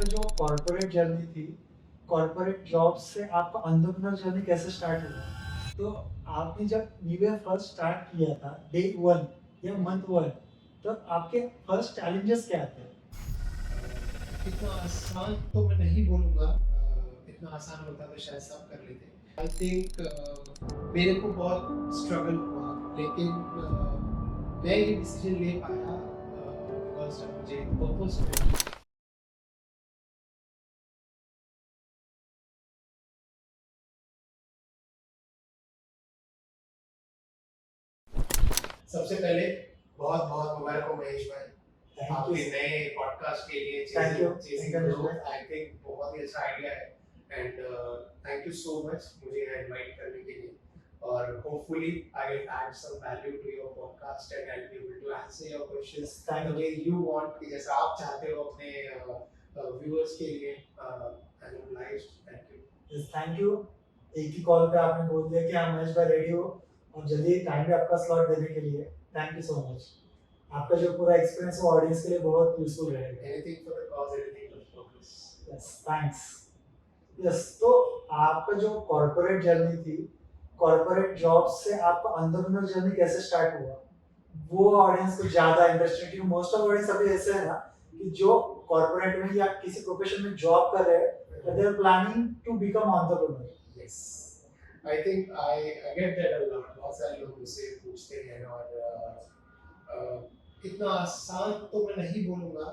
आपका जो corporate journey थी, कॉर्पोरेट जॉब से आपका एंटरप्रेन्योर जर्नी कैसे स्टार्ट हुआ? तो आपने जब ईबे फर्स्ट स्टार्ट किया था, डे 1 या मंथ 1, तो आपके फर्स्ट चैलेंजेस क्या थे? इतना आसान तो मैं नहीं बोलूँगा, इतना आसान होता तो शायद सब कर लेते। आई थिंक मेरे को बहुत स्ट्रगल हुआ, लेकिन मैं ये डिसीजन ले पाया बिकॉज़ जब मुझे एक पर्पस मिला। सबसे पहले बहुत-बहुत मुबारक हो महेश भाई, थैंक यू आपके नए पॉडकास्ट के लिए thank you chasing thank chasing you Anuj growth. भाई। आई थिंक बहुत ही अच्छा आइडिया है and thank you so much मुझे यहाँ इनवाइट करने के लिए। और hopefully I will add some value to your podcast and I will be able to answer your questions yes the thank way you you want, कि जैसा आप चाहते हो अपने व्यूअर्स के लिए। I am obliged, thank you. Yes thank you. एक ही call पे आपने बोल दिया कि हाँ महेश भाई रेडी हो और जल्दी टाइम पे आपका स्लॉट देने के लिए थैंक यू सो मच। आपका जो पूरा एक्सपीरियंस वो ऑडियंस के लिए बहुत यूजफुल रहेगा। Anything for the cause, anything for the progress. Yes thanks. Yes तो आपका जो कॉर्पोरेट जर्नी थी, कॉर्पोरेट जॉब से आपका एंटरप्रेन्योर जर्नी कैसे स्टार्ट हुआ? वो ऑडियंस को ज़्यादा इंटरेस्टेड, क्योंकि मोस्ट ऑफ ऑडियंस अभी ऐसे है ना कि जो कॉर्पोरेट में या किसी प्रोफेशन में जॉब कर रहे हैं, they are planning to become entrepreneur. Yes, I think I get that a lot. बहुत सारे लोग मुझसे पूछते हैं और इतना आसान तो मैं नहीं बोलूँगा,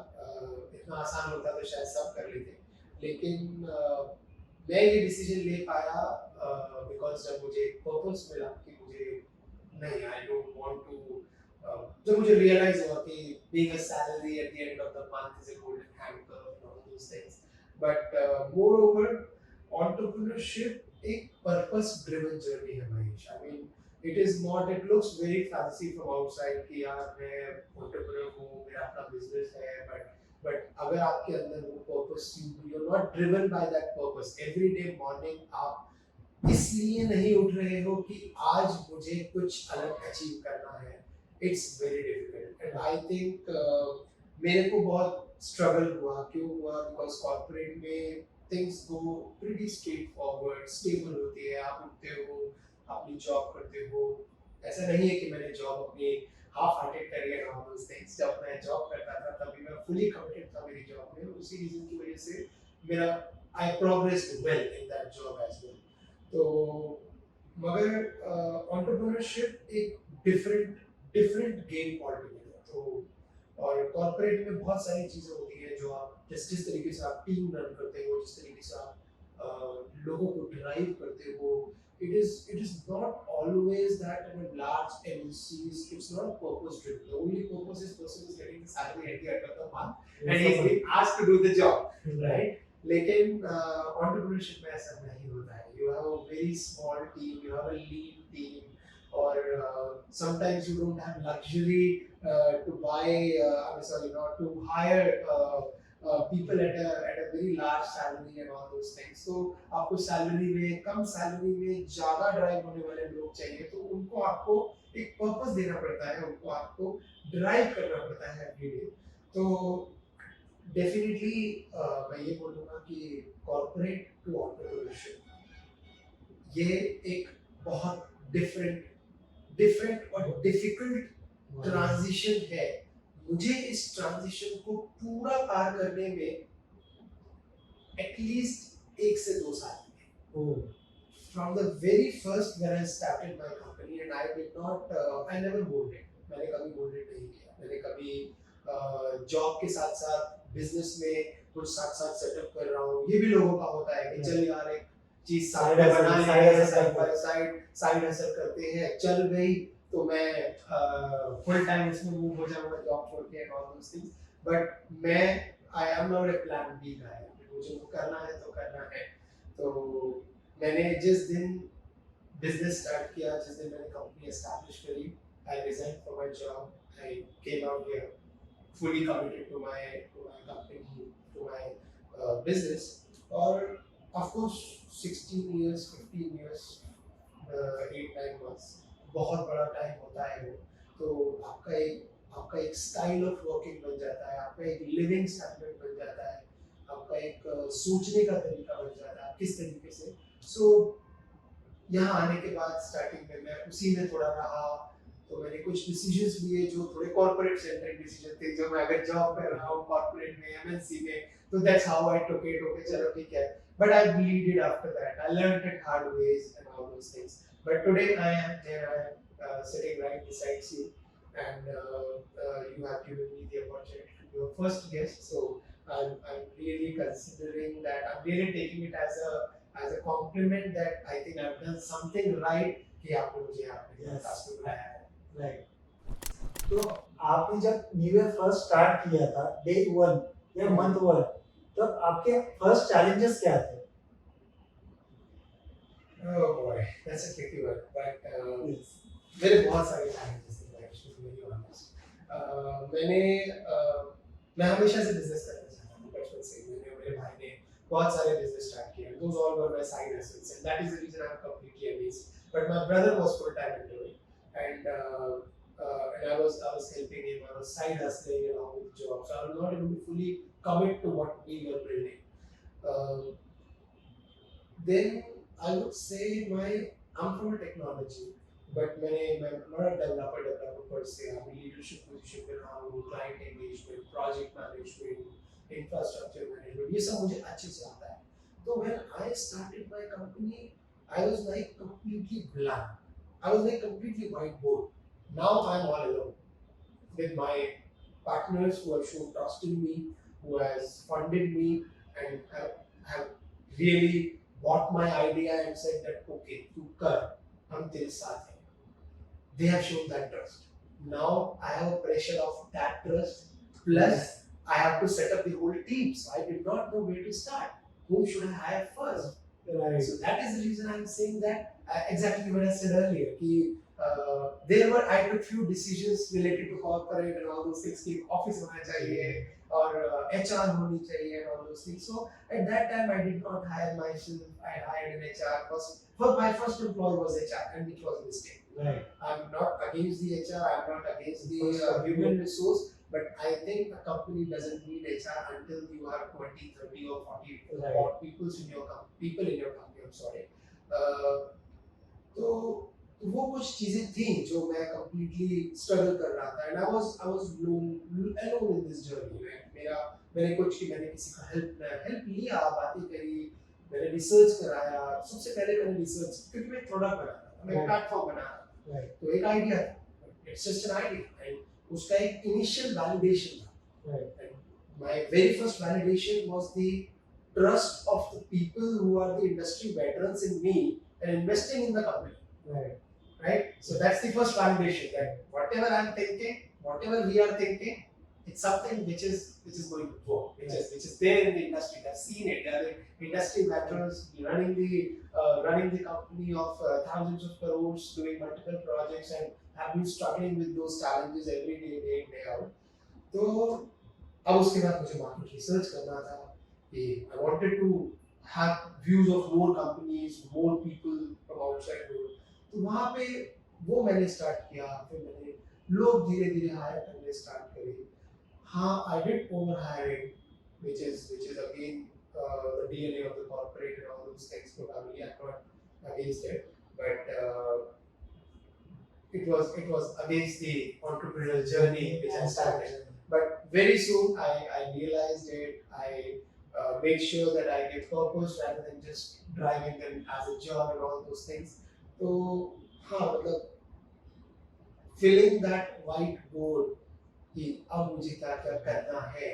इतना आसान होता तो शायद सब कर लेते। लेकिन मैं ये डिसीजन ले पाया बिकॉज़ जब मुझे एक पर्पस मिला कि मुझे नहीं, आई डोंट वांट टू, जब मुझे रियलाइज़ हुआ कि being a salary at the end of the month is a golden hanker and all those things. But moreover entrepreneurship एक पर्पस ड्रिवन जर्नी है Mahesh. I mean it is not, it looks very fancy from outside कि यार मैं entrepreneur हूँ, मेरा अपना business है, but अगर आपके अंदर वो purpose, you are not driven by that purpose every day morning, आप इसलिए नहीं उठ रहे हो कि आज मुझे कुछ अलग अचीव करना है। It's very difficult and I think मेरे को बहुत स्ट्रगल हुआ। क्यों हुआ? बिकॉज कॉर्पोरेट में things go pretty straight forward, stable होती है, आप उठते हो, अपनी जॉब करते हो। ऐसा नहीं है कि मैंने जॉब अपनी हाफ हार्टेड करी है ऑल दोस थिंग्स। जब मैं जॉब करता था तभी मैं फुली कमिटेड था मेरी जॉब में, उसी रीजन की वजह से मेरा I progressed well in that job as well. तो मगर एंटरप्रेन्योरशिप एक डिफरेंट डिफरेंट गेम ऑलटुगेदर। तो और कॉर्पोरेट में बहुत सारी चीज़ें होती हैं जो आप जिस जिस तरीके से आप टीम रन करते हो, जिस तरीके से आप लोगों को ड्राइव करते हो, it is not always that in a large MNCs it's not purpose driven. The only purpose is person is getting the salary at the end of the month and he's being asked to do the job, right? लेकिन entrepreneurship में ऐसा नहीं होता है। You have a very small team, you have a lean team, or sometimes you don't have luxury to buy, I'm sorry, not to hire people at a very large salary and all those things. So आपको salary में, कम salary में ज़्यादा drive होने वाले लोग चाहिए, तो उनको आपको एक पर्पस देना पड़ता है, उनको आपको ड्राइव करना पड़ता है एवरी डे। तो डेफिनेटली मैं ये बोलूँगा कि कॉर्पोरेट टू एंटरप्रेन्योरशिप ये एक बहुत डिफरेंट डिफरेंट और डिफिकल्ट ट्रांजिशन है। मुझे इस ट्रांजिशन को पूरा पार करने में एटलीस्ट 1 से 2 साल लगे। Oh, From the very first when I started my company and I did not, I never bolded, मैंने कभी बोल्डेड नहीं किया। मैंने कभी जॉब के साथ साथ बिजनेस में कुछ साथ साथ सेटअप कर रहा हूँ। ये भी लोगों का होता है कि चल यार एक चीज साथ में बना लेते हैं, side by side side hustle करते हैं, चल गई तो मैं फुल टाइम इसमें मूव हो जाऊंगा जॉब छोड़ के and all those things. But मैं I am not a plan B guy, मुझे वो करना है तो करना है। तो मैंने जिस दिन बिजनेस स्टार्ट किया, जिस दिन मैंने कंपनी एस्टैब्लिश करी, I resign from my job, I came out here fully committed to my company, to my business. और of course 16 years 15 years 8-9 months बहुत बड़ा टाइम होता है वो। तो आपका एक स्टाइल ऑफ वर्किंग बन जाता है, आपका एक लिविंग स्टैंडर्ड बन जाता है, आपका सोचने का तरीका बन जाता है किस तरीके से। सो यहाँ आने के बाद स्टार्टिंग में मैं उसी में थोड़ा रहा, तो मैंने कुछ डिसीजंस लिए जो थोड़े कॉर्पोरेट सेंट्रिक डिसीजन थे, जो मैं अगर जॉब कर रहा हूँ कॉर्पोरेट में एमएनसी में, तो that's how I took it, okay चलो ठीक है, but I bleeded after that, I learned it hard ways and all those things, but today I am here, I am sitting right beside you, and you have given me the opportunity to be your first guest, so I'm really considering that, I'm really taking it as a compliment that I think I've done something right कि आपने मुझे यहाँ पे Yes. podcast में बुलाया है। Right. तो आपने जब न्यू ईयर फर्स्ट स्टार्ट किया था डे 1 या मंथ 1, तब आपके फर्स्ट चैलेंजेस क्या थे? Oh boy, that's a tricky one, but Yes. मेरे बहुत सारे challenges थे लाइफ में, to be very honest। मैं हमेशा से बिजनेस करना चाहता हूँ बचपन से ही। मैंने और मेरे भाई ने बहुत सारे बिजनेस स्टार्ट किए, those all were my side hustles, and that is the reason I'm completely amazed, but my brother was full time into it, and I was helping him, I was side hustling along with the job, so I was not able to fully commit to what we were building. Then I would say I'm from a technology, but I'm not a developer per se. I'm a leadership position में रहा हूँ, client engagement, project management, infrastructure management, ये सब मुझे अच्छे से आता है। तो when I started my company, I was like completely blank. I was like completely whiteboard. Now I'm all alone with my partners who have shown trust in me, who has funded me, and have really bought my idea and said that okay, तू कर, हम तेरे साथ हैं। They have shown that trust. Now I have a pressure of that trust, plus I have to set up the whole team. So I did not know where to start. Whom should I hire first? Right. So that is the reason I'm saying that exactly what I said earlier. कि, there were I took few decisions related to corporate and all those things. कि office होना चाहिए और HR होनी चाहिए and all those things. So at that time I did not hire myself. I hired an HR. My first employee was HR, and which was a mistake. Right. I'm not against the HR. I'm not against the First human resource. But I think a company doesn't need HR until you have 20, 30 or 40 Right. or people in your company, I'm sorry. तो वो कुछ चीजें थी जो मैं completely struggle कर रहा था, and I was alone in this journey में। मैंने किसी का help लिया, बातें करी, मैंने research कराया। सबसे पहले मैंने research, क्योंकि मैं एक product बना रहा था, मैं एक platform बना रहा था, Right. तो एक idea था, it's just an idea, and उसका एक initial validation था। Right. And my very first validation was the trust of the people who are the industry veterans in me and investing in the company. Right? So that's the first validation that whatever I'm thinking, whatever we are thinking, it's something which is going to work, which is there in the industry. I've seen it. There are the industry veterans running the company of thousands of crores, doing multiple projects, and have been struggling with those challenges every day in, day out. तो अब उसके बाद मुझे market research करना था कि I wanted to have views of more companies, more people from outside world. तो वहाँ पे वो मैंने स्टार्ट किया, फिर मैंने लोग धीरे धीरे हायर करने स्टार्ट करे। हाँ, I did over hiring, which is again the DNA of the corporate and all those things. Probably I'm not against it, but it was against the entrepreneurial journey which I started. But very soon I realized it. I made sure that I give purpose rather than just driving them as a job and all those things. तो हाँ, मतलब filling that whiteboard कि अब मुझे क्या क्या करना है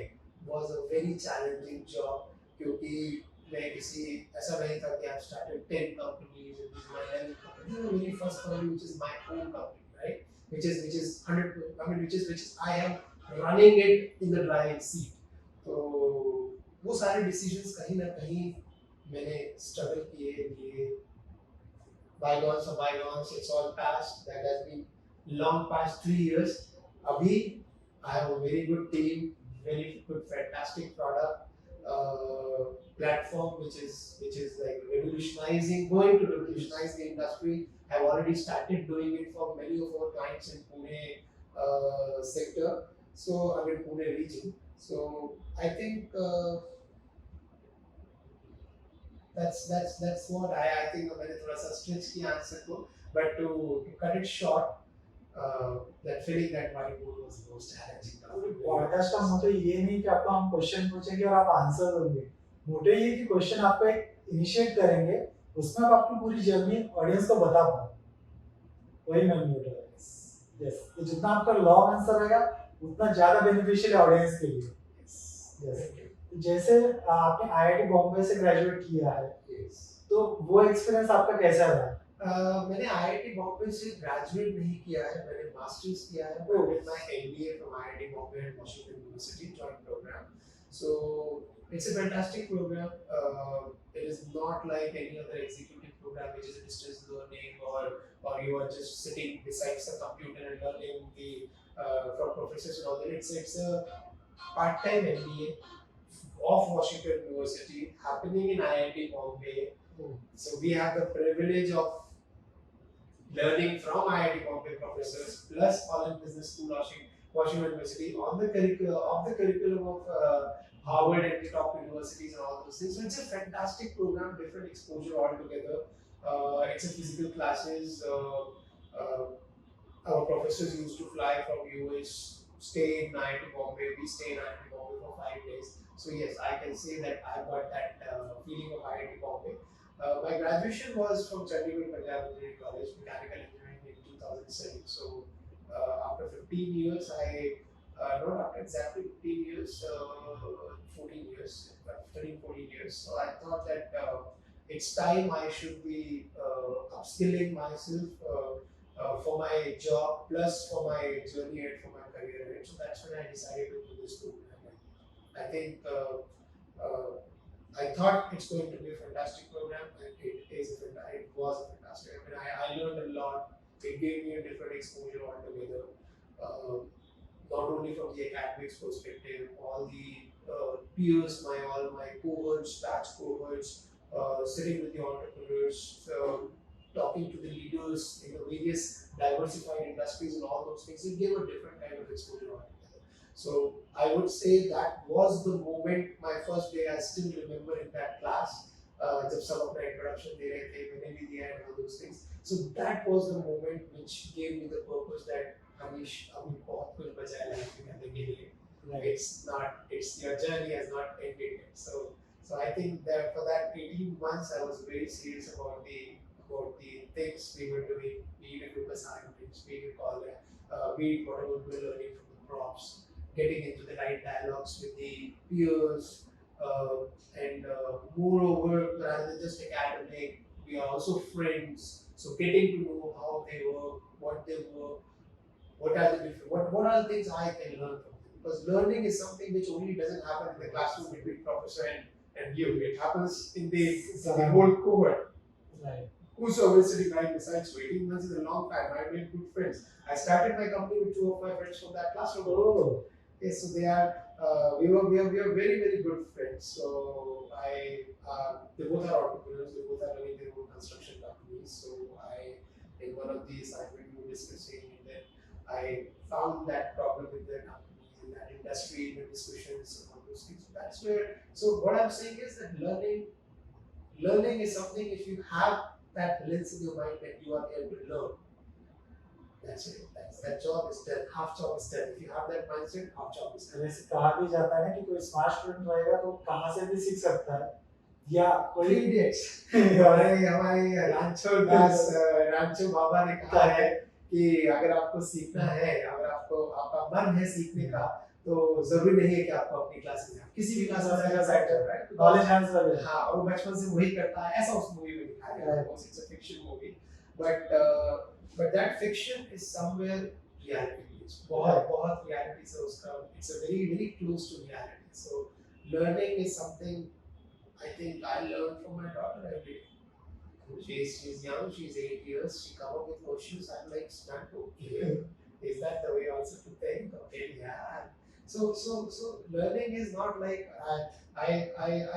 was a very challenging job, क्योंकि मैं किसी ऐसा नहीं था कि I've started 10 companies and this is my 11th company. This is my very first company, which is my own company, right? Which is 100%. I mean, which is I am running it in the driving seat. तो वो सारे decisions कहीं ना कहीं मैंने struggle किए। Bygones are bygones. It's all past. That has been long past 3 years. Abhi, I have a very good team, very good, fantastic product, platform which is like going to revolutionize the industry. I've already started doing it for many of our clients in Pune sector. So I mean Pune region. So I think that's what I think मैंने थोड़ा सा stretch किया answer को, but to cut it short, that feeling that whiteboard was the most challenging task. Podcast का मोटो ये नहीं कि आपको हम क्वेश्चन पूछेंगे और आप आंसर दोगे, मोटो ये कि क्वेश्चन आपको एक इनिशिएट करेंगे, उसमें आप अपनी पूरी जर्नी ऑडियंस को बता पाओ, वही मेन मोटो है। यस, तो जितना आपका लॉन्ग आंसर रहेगा उतना ज्यादा बेनिफिशियल है ऑडियंस के लिए। यस, जैसे आपने आईआईटी बॉम्बे से ग्रेजुएट किया है, Yes. तो वो एक्सपीरियंस आपका कैसा रहा? मैंने आईआईटी बॉम्बे से ग्रेजुएट नहीं किया है, मैंने मास्टर्स किया है। Oh. I did my MBA from IIT Bombay and Washington University joint program. So it's a fantastic program. It is not like any other executive program which is a distance learning or you are just sitting beside a computer and learning the from professors and all that. It's a part-time MBA of Washington University happening in IIT Bombay. So we have the privilege of learning from IIT Bombay professors plus Holland Business School Washington University on the curriculum of Harvard and the top universities and all those things. So it's a fantastic program, different exposure altogether. It's a physical classes. Our professors used to fly from US, stay in IIT Bombay. We stay in IIT Bombay for 5 days. So yes, I can say that I got that feeling of IIT Bombay. My graduation was from Chandigarh Punjab Engineering College, Mechanical Engineering in 2007. So after 15 years, not after exactly 15 years, 14 years, 14 years. So I thought that it's time I should be upskilling myself for my job plus for my journey and for my career. And so that's when I decided to do this program. I think I thought it's going to be a fantastic program, and it was a fantastic. I mean, I learned a lot. It gave me a different exposure altogether. Not only from the academics perspective, all the peers, all my cohorts, batch cohorts, sitting with the entrepreneurs, talking to the leaders in the various diversified industries and all those things. It gave a different kind of exposure altogether. So I would say that was the moment, my first day. I still remember in that class, जब सब अपना introduction दे रहे थे, मैंने भी दिया and all those things. So that was the moment which gave me the purpose that Amish, अभी बहुत कुछ बचा है life में करने के लिए. It's your journey has not ended yet. So I think that for that 18 months, I was very serious about the things we were doing, be it group assignments, be it all that, be it whatever we were learning from the props, getting into the right dialogues with the peers, and moreover, rather than just academic, we are also friends. So getting to know how they work, what they work, what are the different, what are the things I can learn from them. Because learning is something which only doesn't happen in the classroom between professor and you. It happens in the whole cohort. Right. Whosoever is sitting right beside you. 18 months is a long time. I made good friends. I started my company with 2 of my friends from that classroom. Oh. Okay, so they are we are very very good friends. So they both are entrepreneurs. They both are running their own construction companies. So in one of the assignments we were discussing, and then I found that problem with their companies in that industry in the discussions and all those things. So that's where. So what I'm saying is that learning is something. If you have that lens in your mind that you are able to learn, that's it. That job is done. Half job is done. If you have that mindset, half job is done. वैसे कहा भी जाता है ना कि कोई smart student रहेगा तो कहाँ से भी सीख सकता है, या कोई Three idiots. हमारे रांचो बाबा ने कहा है कि अगर आपको सीखना है, अगर आपका मन है सीखने का, तो जरूरी नहीं है कि आपको अपनी क्लास में किसी भी क्लास में जा सकते हो, राइट? नॉलेज आंसर है। हाँ, और वो बचपन से वही करता है, ऐसा उस मूवी में दिखाया गया है। It's a fiction movie, but that fiction is somewhere reality. बहुत reality से उसका, it's a very very close to reality. So learning is something I think I learned from my daughter every day. She's young, she's 8 years, she come up with questions. I'm like, stunned. Okay, is that the way also to think? Okay, yeah. So learning is not like I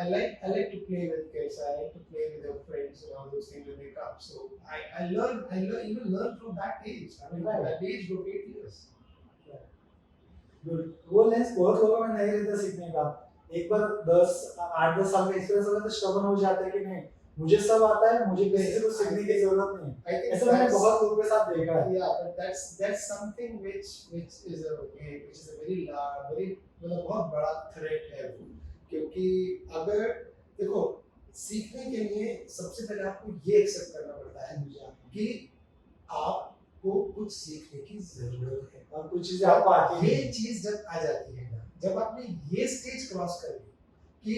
like to play with kids. I like to play with their friends and all those things when they come. So I learn from that age. I mean, from that age group 8 years. Good, वो lens बहुत लोगों में नहीं रहता सीखने का। एक बार 8-10 साल का एक्सपीरियंस होगा तो स्टबर्न हो जाता है कि नहीं, मुझे सब आता है, मुझे किसी से कुछ सीखने की जरूरत नहीं I है। think ऐसा मैंने that's बहुत लोगों के साथ देखा है। yeah, but that's something which is a very large, very मतलब बहुत बड़ा थ्रेट है वो, क्योंकि अगर देखो सीखने के लिए सबसे पहले आपको ये एक्सेप्ट करना पड़ता है कि आपको कुछ सीखने की जरूरत है। और कुछ चीजें आपको आती ये नहीं। चीज जब आ जाती है ना, जब आपने ये स्टेज क्रॉस कर ली कि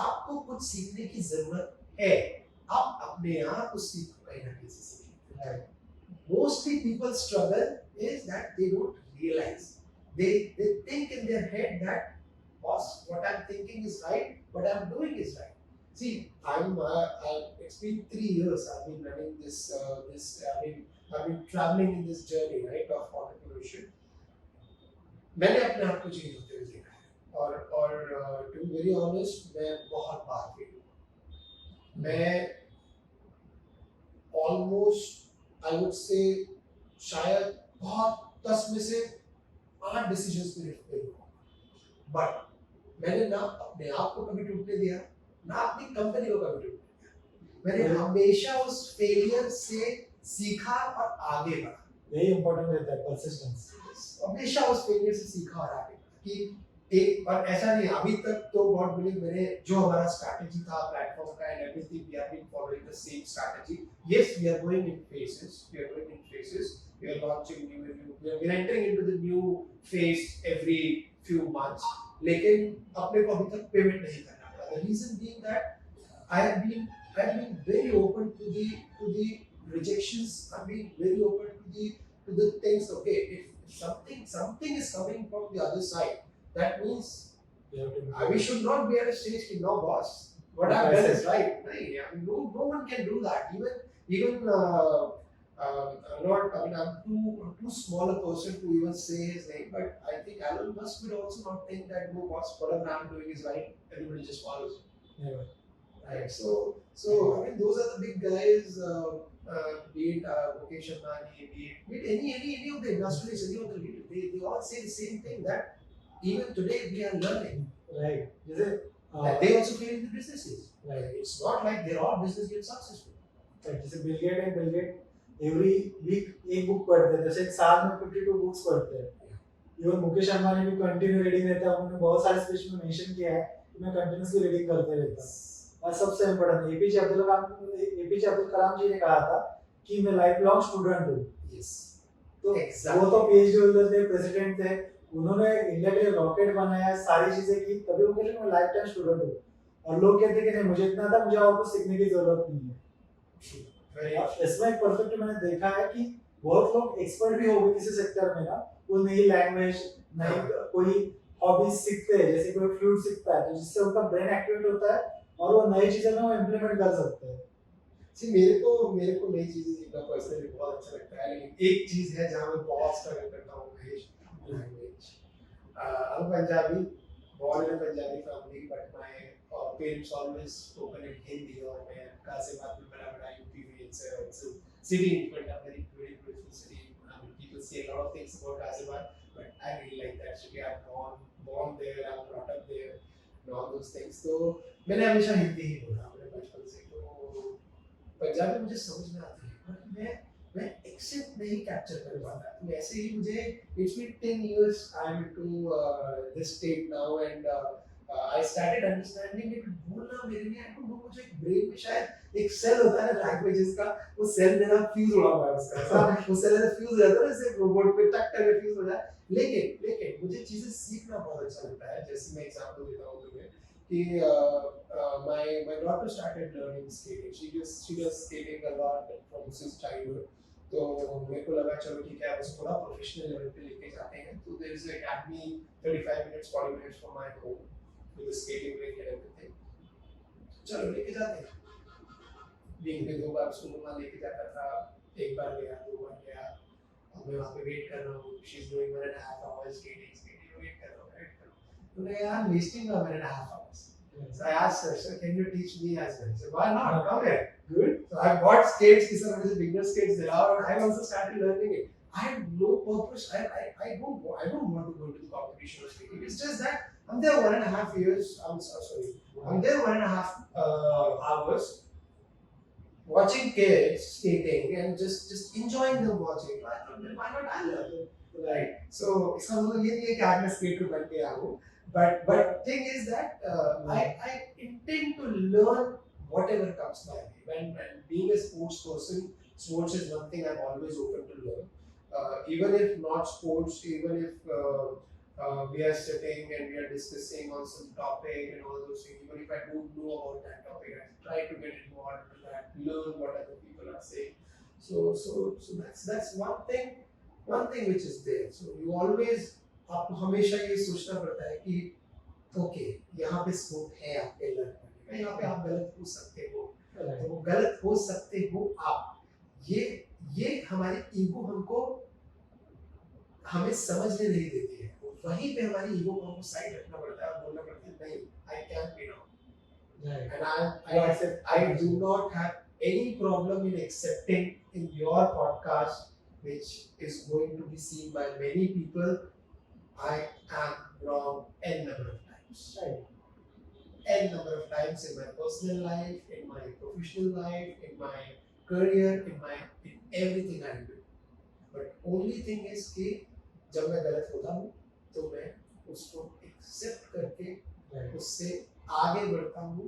आपको कुछ सीखने की जरूरत है, आप अपने आप उस चीज को कहीं ना कहीं से सीखेंगे। Right. Mostly people struggle is that they don't realize. They think in their head that boss, what I'm thinking is right, what I'm doing is right. See, it's been 3 years I've been running I've been traveling in this journey, right, of entrepreneurship. मैंने अपने आप को change होते हुए देखा है, और to be very honest मैं बहुत बार फेल हुआ। मैं ऑलमोस्ट आई वुड से शायद बहुत 10 में से 8 डिसीजंस मेरे फेल हुआ, बट मैंने ना अपने आप को कभी टूटने दिया, ना अपनी कंपनी को कभी टूटने दिया। मैंने हमेशा उस फेलियर से सीखा और आगे बढ़ा। यही इम्पोर्टेंट रहता है, परसिस्टेंस। हमेशा उस फेलियर से सीखा और आगे बढ़ा कि एक, और ऐसा नहीं, अभी तक तो गॉड विलिंग मैंने जो हमारा स्ट्रैटेजी था प्लेटफॉर्म का and everything, we have been following the same strategy. Yes, we are going in phases, we are launching new, we are entering into the new phase every few months, लेकिन अपने को अभी तक pivot नहीं करना पड़ा। The reason being that I have been very open to the rejections. I've been very open to the things. Okay, if something is coming from the other side, that means we should not be at a stage ki no boss, what I've done is right. I mean, no one can do that. Even not. I mean, I'm too small a person to even say his name. But I think Elon Musk would also not think that no boss, whatever I'm doing is right. Everybody just follows. Never. Right. So I mean, those are the big guys. Be it Mukesh Ambani, be it any of the industrialists, any of the leaders, they all say the same thing, that even today we are learning. Right. जैसे That they also fail in the businesses. Right. It's not like they're all business get successful. जैसे bill gate है, bill get every week एक book पढ़ते हैं, जैसे एक साल में 52 बुक्स पढ़ते हैं। इवन मुकेश अंबानी भी कंटिन्यू रीडिंग रहता है, उन्होंने बहुत सारे स्पीच में मेंशन किया है कि मैं कंटिन्यूअसली रीडिंग करते रहता हूँ। और सबसे इम्पोर्टेंट एपीजे अब्दुल कलाम जी ने कहा था कि मैं लाइफ लॉन्ग स्टूडेंट हूँ। Yes. तो Exactly. वो तो पीएचडी होल्डर थे, प्रेसिडेंट थे, उन्होंने इंडिया के लिए रॉकेट बनाया, सारी चीजें की, तभी वो कहते हैं मैं लाइफ टाइम स्टूडेंट हूँ। और लोग कहते हैं कि नहीं मुझे इतना था, मुझे और कुछ सीखने की जरूरत नहीं है। इसमें एक परफेक्ट मैंने देखा है कि बहुत लोग एक्सपर्ट भी हो गए किसी सेक्टर में ना, वो नई लैंग्वेज, नई कोई हॉबीज सीखते हैं, जैसे कोई फ्लूट सीखता है तो जिससे उनका ब्रेन एक्टिवेट होता है और वो नई चीजें में वो इम्प्लीमेंट कर सकते हैं। मेरे को नई चीजें सीखना पर्सनली बहुत अच्छा लगता है, लेकिन एक चीज है जहाँ मैं बहुत स्ट्रगल करता हूँ, Mahesh, language. I'm Punjabi, born in a Punjabi family, but my parents always spoken in Hindi, और मैं गाजियाबाद में बड़ा यूपी में, it's a city in Punjab, very beautiful city. I mean, people say a lot of things about Ghaziabad, but I really like that city. I'm born there, I'm brought up there, and all those things. तो मैंने हमेशा हिंदी ही बोला अपने बचपन से, तो पंजाबी मुझे समझ में आती है, पर मैं एक्सेंट नहीं कैप्चर कर पाता। तो ऐसे ही मुझे it's been 10 years I'm into this state now, and I started understanding it. बोलना मेरे लिए I don't know, मुझे ब्रेन में शायद एक सेल होता है ना लैंग्वेजेस का, वो सेल मेरा फ्यूज उड़ा हुआ है उसका, वो सेल ऐसे फ्यूज रहता है ना, जैसे रोबोट पे टक करके फ्यूज हो जाए। लेकिन मुझे चीजें सीखना बहुत अच्छा लगता है। जैसे मैं एग्जांपल देता हूँ तुम्हें कि my daughter started learning skating. She does skating a lot from since childhood. तो मेरे को लगा चलो ठीक है, अब उसको थोड़ा प्रोफेशनल लेवल पे लेके जाते हैं। तो there is an academy 35 minutes 40 minutes from my home with the skating rink and everything. चलो लेके जाते हैं। वीक में 2 बार उसको वहाँ लेके जाता था, एक बार गया, 2 बार गया। अब मैं वहाँ पे वेट कर रहा हूँ, she is doing 1.5 hours skating, wait कर रहा हूँ। तो मैं यार wasting my 1.5 hours. So I asked her, sir, can you teach me as well? She said, why not? Come here. Good. So I bought skates, ki sir mujhe beginner skates dilao, and I also started learning it. I had no purpose. I don't want to go into the competition of skating. It's just that I'm there 1.5 years. Sorry. I'm there 1.5 hours watching kids skating and just enjoying them watching. I thought, why not I learn? Right. So इसका मतलब ये नहीं है कि आज मैं skater बन गया हूँ. But thing is that I intend to learn whatever comes my way. When being a sports person, sports is one thing I'm always open to learn. Even if not sports, even if we are sitting and we are discussing on some topic and all those things, even if I don't know about that topic, I try to get involved in that, learn what other people are saying. So that's one thing which is there. So you always आपको हमेशा ये सोचना पड़ता है कि okay यहाँ पे scope है आपके लर्न करने का, यहाँ पे आप गलत हो सकते हो, तो गलत हो सकते हो आप, ये हमारी ईगो हमको हमें समझने नहीं देती है. वहीं पे हमारी ईगो को हमको साइड रखना पड़ता है और बोलना पड़ता है नहीं, I can be now. And I do not have any problem in accepting in your podcast, which is going to be seen by many people, I am wrong n number of times. N number of times in my personal life, in my professional life, in my career, in everything I do. But only thing is कि जब मैं गलत होता हूँ तो मैं उसको accept करके उससे आगे बढ़ता हूँ,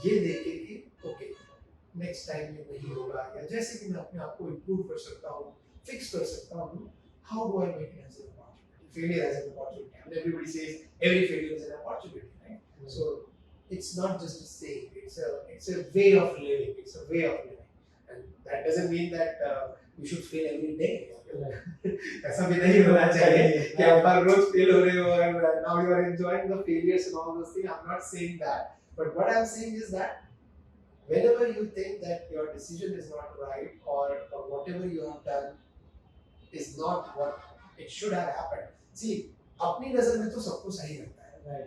ये देखे कि ओके नेक्स्ट टाइम ये नहीं होगा, या जैसे कि मैं अपने आप को इम्प्रूव कर सकता हूँ, फिक्स कर सकता हूँ. How do I make it as an opportunity? Failure as an opportunity. And everybody says every failure is an opportunity, right? So it's not just a saying, it's a way of living. It's a way of living, and that doesn't mean that you should fail every day. ऐसा भी नहीं होना चाहिए कि आप हर रोज fail हो रहे हो और now you are enjoying the failures and all those things. I'm not saying that, but what I'm saying is that whenever you think that your decision is not right, or whatever you have done is not what it should have happened. See, अपनी नजर में तो सब कुछ सही लगता है,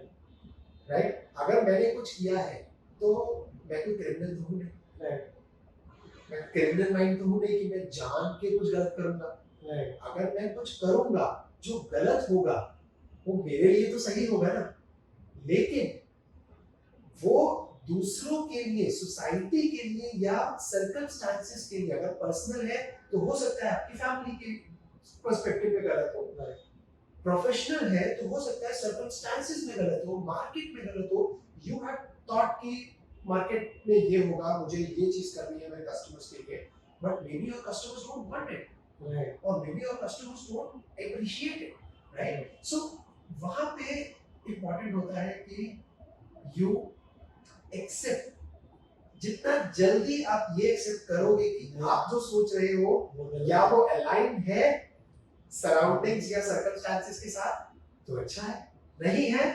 right? अगर मैंने कुछ किया है तो मैं कोई क्रिमिनल तो हूँ नहीं, right? मैं क्रिमिनल माइंड तो हूँ नहीं कि मैं जान के कुछ गलत करूंगा. अगर मैं कुछ करूंगा जो गलत होगा वो मेरे लिए तो सही होगा ना, लेकिन वो दूसरों के लिए, सोसाइटी के लिए या सर्कमस्टांसेस के लिए, अगर पर्सनल है तो हो सकता है आपकी फैमिली के पर्सपेक्टिव में गलत हो, प्रोफेशनल है तो हो सकता है सर्कमस्टांसेस में गलत हो, मार्केट में गलत हो. यू हैव थॉट कि मार्केट में ये होगा, मुझे ये चीज करनी है मेरे कस्टमर्स के लिए, but may be your customers don't want it, right? Or maybe your customers don't appreciate it, right? So वहाँ पे important होता है कि you accept. जितना जल्दी आप ये accept करोगे कि आप जो सोच रहे हो या वो align है surroundings या circumstances के साथ, तो अच्छा है. नहीं है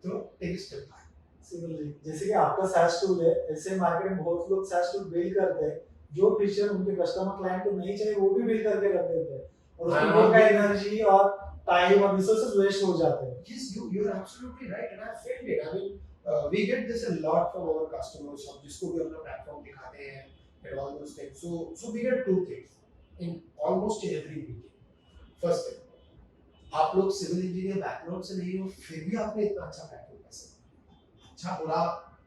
तो take a step back. जैसे कि आपका SaaS tool है, ऐसे मार्केट में बहुत लोग SaaS tool बिल्ड करते हैं, जो फीचर उनके कस्टमर क्लाइंट को नहीं चाहिए वो भी बिल्ड करके रख देते हैं, और उसमें उनका एनर्जी और टाइम और रिसोर्सेज वेस्ट हो जाते हैं. Yes, you are absolutely right, and I felt it. I mean, we get this a lot from our customers, हम जिसको भी अपना प्लेटफॉर्म दिखाते हैं and all those things. So we get two things in almost every meeting. First thing, आप लोग civil engineer background से नहीं हो, फिर भी आपने इतना अच्छा प्लेटफॉर्म कैसे? अच्छा बुरा,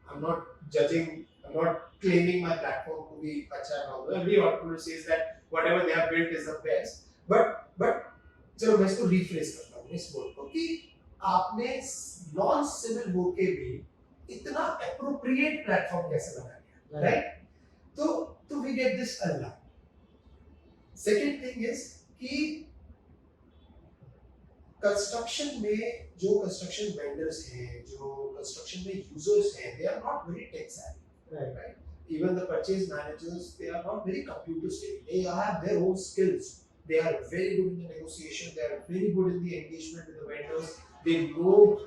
I'm not judging, I'm not claiming my platform to be अच्छा and all. Every entrepreneur says that whatever they have built is the best. But चलो मैं इसको rephrase करता हूँ इस बोल को कि आपने नॉन सिविल होके भी इतना appropriate platform कैसे बना लिया, right? तो we get this a lot. Second thing is कि कंस्ट्रक्शन में जो कंस्ट्रक्शन वेंडर्स हैं, जो कंस्ट्रक्शन में यूजर्स हैं, they are not very tech savvy, right? Even the purchase managers, they are not very computer savvy. They have their own skills. They are very good in the negotiation. They are very good in the engagement with the vendors. They know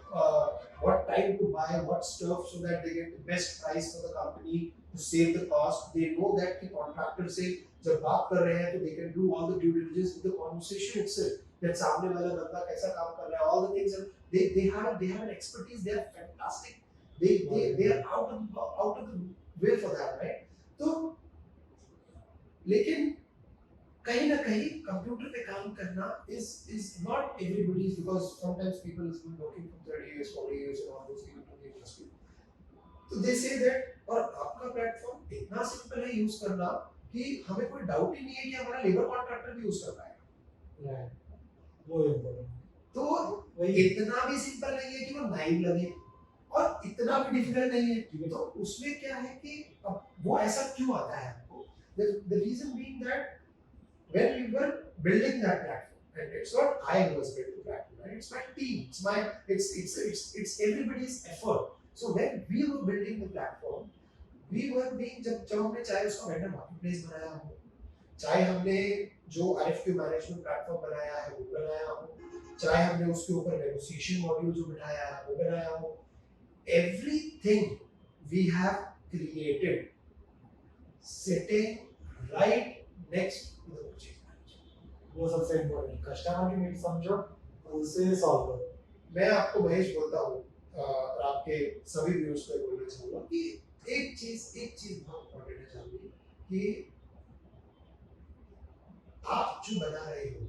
what time to buy what stuff so that they get the best price for the company to save the cost. They know that the contractor से जब बात कर रहे हैं तो they can do all the due diligence with the conversation itself. That सामने वाला बंदा कैसा काम कर रहा है, all the things, and they have an expertise. They are fantastic. They are out of the way for that, right? तो लेकिन कहीं ना कहीं कंप्यूटर पे काम करना is not everybody's, because sometimes people is been working for 30 years 40 years and all those people in the industry, तो दे say that, और आपका प्लेटफॉर्म इतना सिंपल है यूज करना कि हमें कोई डाउट ही नहीं है कि हमारा लेबर कॉन्ट्रैक्टर भी यूज कर पाएगा। राइट, वो इम्पोर्टेंट। तो वही इतना भी सिंपल नहीं है कि वो नाइव लगे, और इतना भी डिफिकल्ट नहीं है। तो उसमें क्या है कि अब वो ऐसा क्यों आता है हमको? the reason being that when we were building that platform, and it's not I was building the platform, right? It's my team, it's everybody's effort. So when we were building the platform, we were being, जब हमने चाहे उसका vendor marketplace बनाया हो, चाहे हमने जो RFQ management platform बनाया है वो बनाया हो, चाहे हमने उसके ऊपर नेगोशिएशन मॉड्यूल जो बिठाया है वो बनाया हो, everything we have created sitting right next to the purchase manager. वो सबसे इम्पोर्टेंट, कस्टमर की नीड समझो और उसे सॉल्व करो। मैं आपको महेश बोलता हूँ, और आपके सभी व्यूअर्स को बोलना चाहूँगा कि एक चीज बहुत इम्पोर्टेंट है जाननी, कि आप जो बना रहे हो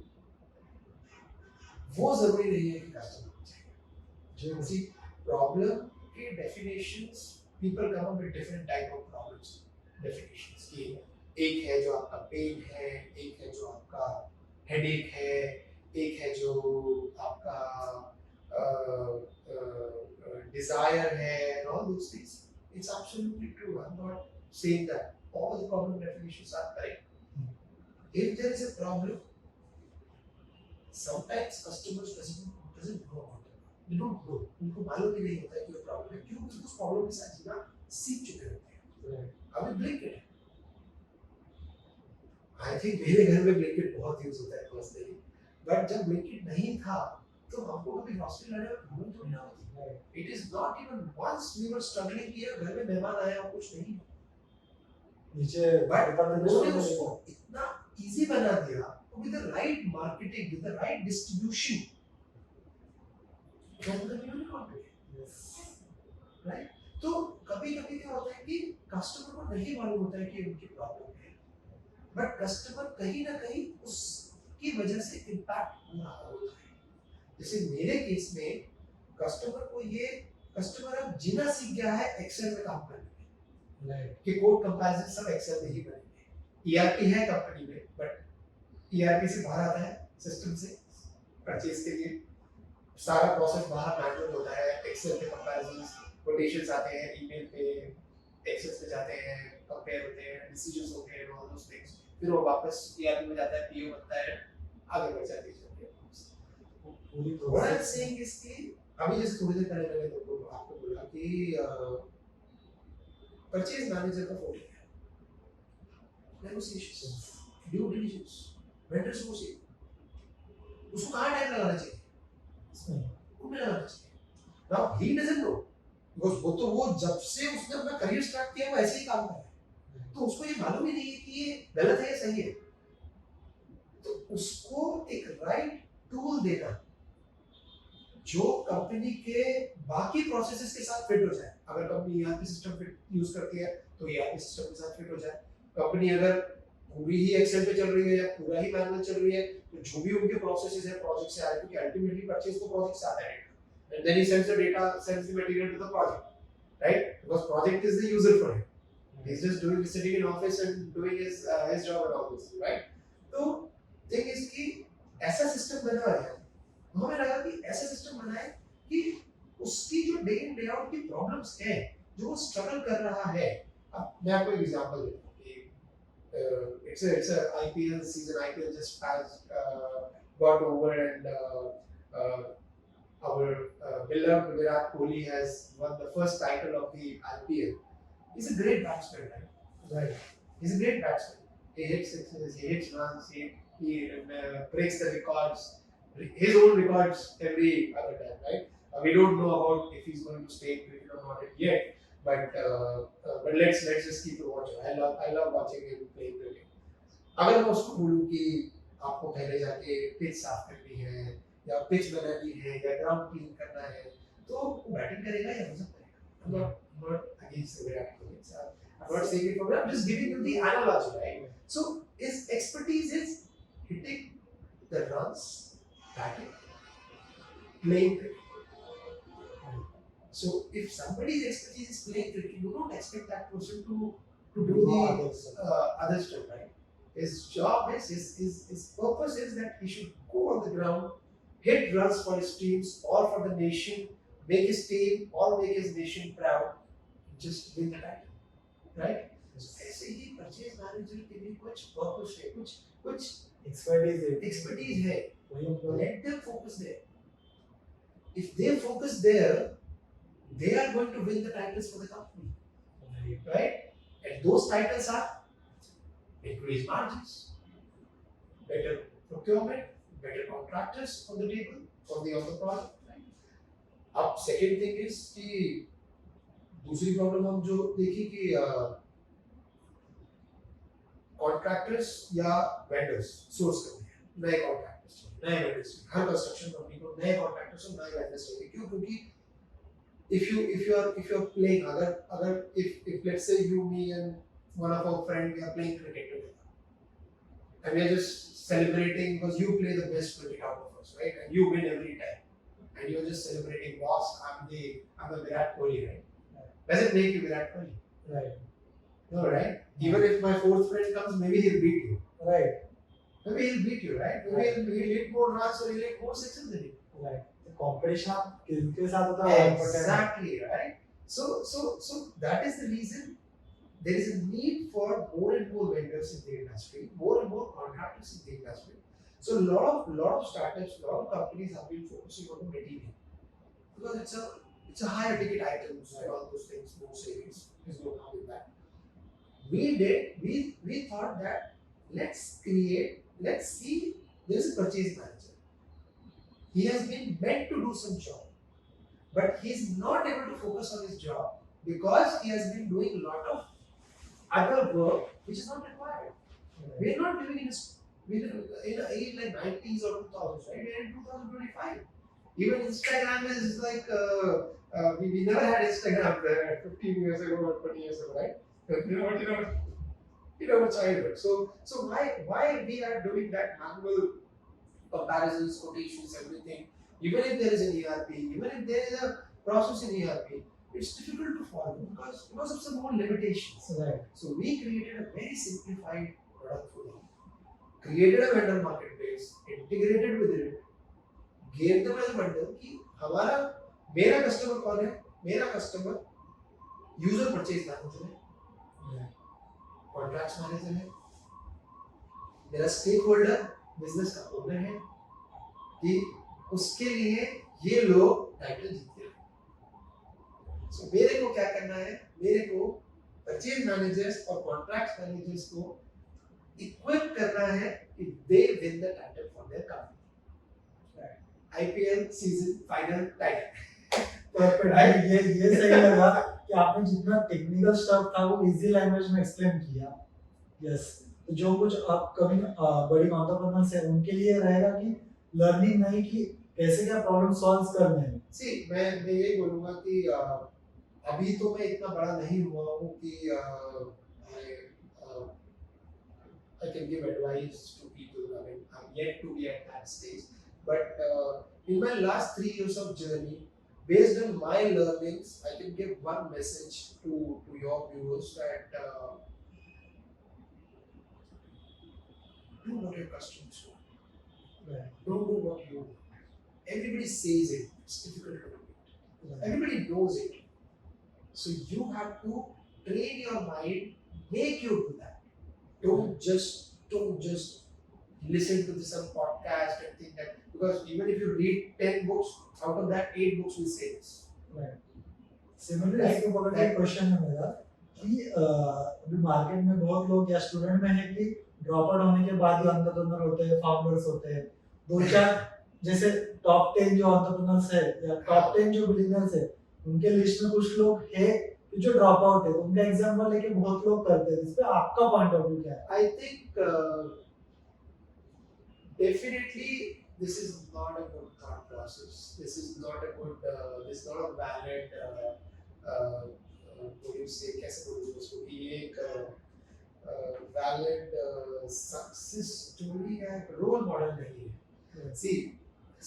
वो जरूरी नहीं है कि कस्टमर को चाहिए। जो सी प्रॉब्लम के definitions, people come up with different type of problems definitions, की एक है जो आपका पेन है, एक है जो आपका हेडेक है, एक है जो आपका desire है, and all those things. It's absolutely true. I'm not saying that all the problem definitions are correct. If there is a problem, sometimes customers doesn't know about it. They don't know. उनको मालूम ही नहीं होता कि ये problem है, क्यों? क्योंकि उस problem के साथ जीना सीख चुके होते हैं। अभी Blinkit है। I think मेरे घर में Blinkit बहुत यूज होता है पर्सनली, बट जब Blinkit नहीं था तो हमको कभी ग्रोसरी लाने में प्रॉब्लम थोड़ी ना होती। It is not even once we were struggling कि यार घर में मेहमान आया और कुछ नहीं, नीचे बट उन्होंने उसको इतना इजी बना दिया with the right marketing, with the right distribution, right? तो कभी कभी क्या होता है कि कस्टमर को नहीं मालूम होता है कि उनकी प्रॉब्लम है, बट कस्टमर कहीं ना कहीं उसकी वजह से इम्पैक्ट हो रहा होता है। जैसे मेरे केस में कस्टमर अब जीना सीख गया है एक्सेल में काम करने में, कि कोड कंपैरिजन सब एक्सेल में ही करेंगे। ईआरपी है कंपनी में, बट ईआरपी से बाहर आता है सिस्टम से परचेज के लिए, सारा प्रोसेस बाहर मैनुअल होता है, एक्सेल पे कंपैरिजंस, कोटेशंस आते हैं ईमेल पे, एक्सेल पे जाते हैं, कंपेयर होते हैं, डिसीजंस होते हैं, ऑल दोस थिंग्स, फिर वो वापस ईआरपी में जाता है, पीओ बनता है, आगे बढ़ जाती है। What I'm saying is कि अभी जैसे थोड़ी देर पहले मैंने तो आपको बोला कि परचेज मैनेजर का फोटो है, negotiation, due diligence, vendor sourcing, उसको कहाँ टाइम लगाना चाहिए? उसमें लगाना चाहिए। Now he doesn't know, because वो जब से उसने अपना करियर स्टार्ट किया वो ऐसे ही काम कर रहा है, तो उसको ये मालूम ही नहीं है कि ये गलत है या सही है। तो उसको एक राइट टूल देना जो कंपनी के बाकी प्रोसेसेस के साथ फिट हो जाए। अगर company ERP system fit use करती है तो ईआरपी सिस्टम के साथ फिट हो जाए। कंपनी अगर पूरी ही एक्सेल पे चल रही है या पूरा ही मैनुअल चल रही है, तो जो भी उनके प्रोसेसेस है प्रोजेक्ट से आ रही है, क्योंकि अल्टीमेटली परचेज को प्रोजेक्ट से आता है, and then he sends the data, sends the material to the project, right? Because project is the user for him, he is just doing, sitting in office and doing his job and all this, right? तो thing is कि ऐसा system बना है, हमें लगा कि ऐसा system बनाए कि उसकी जो डे इन डे आउट की प्रॉब्लम्स हैं, जो वो स्ट्रगल कर रहा है। अब मैं आपको एक एग्जांपल देता हूँ कि it's a IPL season, IPL just passed, got over, and our beloved Virat Kohli has won the first title of the IPL. He's a great batsman, right? He's a great batsman. He hits sixes, he hits runs, he breaks the records, his own records every other time, right? We don't know about if he's going to stay in cricket or not yet, but let's just keep watching. I love watching him play cricket. अगर मैं उसको बोलूँ कि आपको पहले जाके pitch साफ करनी है या पिच बनानी है या ग्राउंड क्लीन करना है, तो वो बैटिंग करेगा या बॉलिंग करेगा? Not against the Virat Kohli. I'm not saying it for that. I'm just giving you the analogy, right? So his expertise is hitting the runs, batting, playing cricket. So if somebody's expertise is playing cricket, you don't expect that person to do No, the others. other stuff, right? His job is his purpose is that he should go on the ground, hit runs for his teams or for the nation, make his team or make his nation proud, just win the title, right? ऐसे ही purchase manager के लिए कुछ purpose है, कुछ expertise है, expertise है. वही हम बोल रहे Let them focus there. If they focus there, they are going to win the titles for the company, हैं. right? And those titles are increased margins, better procurement, better contractors on the table, on the project, right? अब second thing is कि दूसरी problem हम जो देखी कि contractors या vendors source करते हैं नए कॉन्ट्रैक्टर्स, नए वेंडर्स. हर कंस्ट्रक्शन कंपनी को नए कॉन्ट्रैक्टर्स और नए वेंडर्स चाहिए. क्यों? क्योंकि if you're playing, अगर if let's say you, me and one of our friend, we are playing cricket together and we are just celebrating because you play the best cricket out of us, right? And you win every time and you're just celebrating, boss, I'm the Virat Kohli, right? Does it make you Virat Kohli? Right. No, right? Even if my fourth friend comes, maybe he'll beat you. Right. Maybe he'll beat you, right? Maybe he'll hit more runs or he'll hit more sixes than you. Right. Competition आप किसके साथ होता है? Exactly, right? So that is the reason there is a need for more and more vendors in the industry, more and more contractors in the industry. So a lot of startups, a lot of companies have been focusing on the material because it's a higher ticket items and all those things, more savings is going to come with that. We thought that let's see, there is a purchase manager. He has been meant to do some job, but he is not able to focus on his job because he has been doing a lot of other work which is not required. Right. We are not living in an age like 90s or 2000s, right? We are in 2025. Even Instagram is like we never had Instagram there 15 years ago or 20 years ago, right? In our childhood. So why we are doing that manual comparisons, quotations, everything? Even if there is an ERP, even if there is a process in ERP, it's difficult to follow because of some more limitations. Right. So we created a very simplified product for them. Created a vendor marketplace, integrated with it, gave them as a bundle कि मेरा customer कौन है? मेरा customer user purchase manager है, contracts manager है, मेरा stake holder business का owner है कि उसके लिए ये लोग टाइटल जीतते हैं. सो मेरे को क्या करना है? मेरे को परचेज मैनेजर्स और कॉन्ट्रैक्ट मैनेजर्स को इक्विप करना है कि they win the title for their company. IPL season final title. Perfect. ये सही लगा कि आपने जितना टेक्निकल स्टफ था वो इजी लैंग्वेज में एक्सप्लेन किया. यस. तो जो कुछ अपकमिंग बड़ी एंटरप्रेन्योर्स है उनके लिए रहेगा कि लर्निंग नहीं कि कैसे क्या प्रॉब्लम सॉल्व करने हैं. सी मैं यही बोलूंगा कि अभी तो मैं इतना बड़ा नहीं हुआ हूँ कि I can give advice to people. I mean, I'm yet to be at that stage. But in my last 3 years of journey, based on my learnings, I can give one message to your viewers that do what your customers want. Right. Don't do what you want. Everybody says it. It's difficult to do it. Right. Everybody knows it. So you have to train your mind, make you do that. Don't just listen to some podcast and think that, because even if you read 10 books, out of that 8 books will say this. Right. Similarly इसको पकड़ के question है मेरा कि अभी market में बहुत लोग या स्टूडेंट में है कि ड्रॉप आउट होने के बाद ही एंटरप्रेन्योर होते हैं, फाउंडर्स होते हैं. दो चार जैसे टॉप 10 जो एंटरप्रेन्योर्स है या टॉप 10 जो बिलियनर्स है उनके लिस्ट में कुछ लोग है जो ड्रॉप आउट है. तो उनका एग्जांपल लेके बहुत लोग करते हैं. इस पे आपका पॉइंट ऑफ व्यू क्या है? I think definitely this is not a good thought process. This is not a good, this is not a valid, what do you say, कैसे बोलूँ उसको कि ये एक valid सक्सेस स्टोरी का रोल मॉडल नहीं है। सी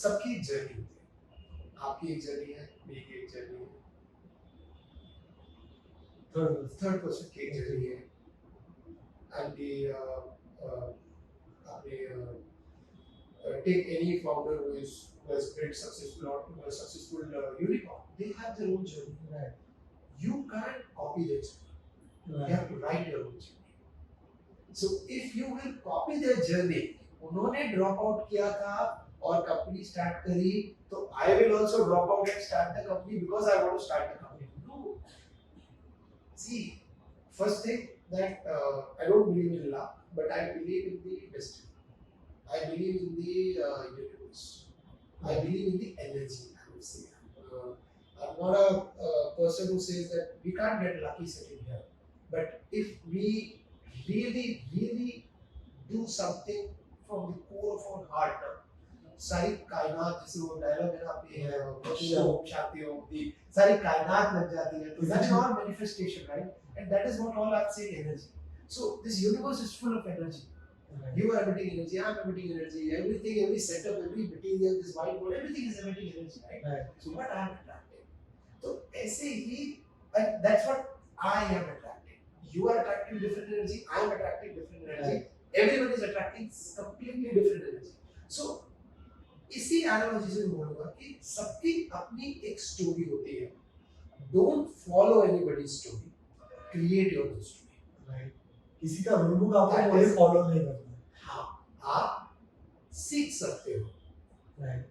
सबकी जर्नी होती है, आपकी एक जर्नी है, मेरी एक जर्नी है, थर्ड पर्सन की एक जर्नी है, एंड दी आपने take any founder who has built successful or a successful unicorn, they have their own journey. Right. You can't copy their journey. You Right. have to write your own journey. So if you will copy their journey, उन्होंने drop out किया था और company start करी, तो I will also drop out and start the company because I want to start the company. No. See, first thing that I don't believe in luck, but I believe in the destiny. I believe in the universe. I believe in the energy, I would say. I'm not a person who says that we can't get lucky sitting here. But if we really do something from the core of our heart, सारी कायनात, जैसे वो dialogue है ना अपने ओम शांति ओम दी, सारी कायनात लग जाती है, तो that's our manifestation, right? And that is what all I'm saying, energy. So this universe is full of energy. Right. You are emitting energy, I'm emitting energy, everything, every setup, every material, this whiteboard, everything is emitting energy, right? Right. So what I am attracting. So ऐसे ही, and that's what I am attracting. You are attracting different energy, I am attracting different energy. Right. Everyone is attracting completely different energy. So इसी analogy से मैं बोलूँगा कि सबकी अपनी एक story होती है. Don't follow anybody's story. Create your own story. Right. किसी का रूल बुक आपको That कोई is- फॉलो नहीं करना. हाँ, आप सीख सकते हो. Right.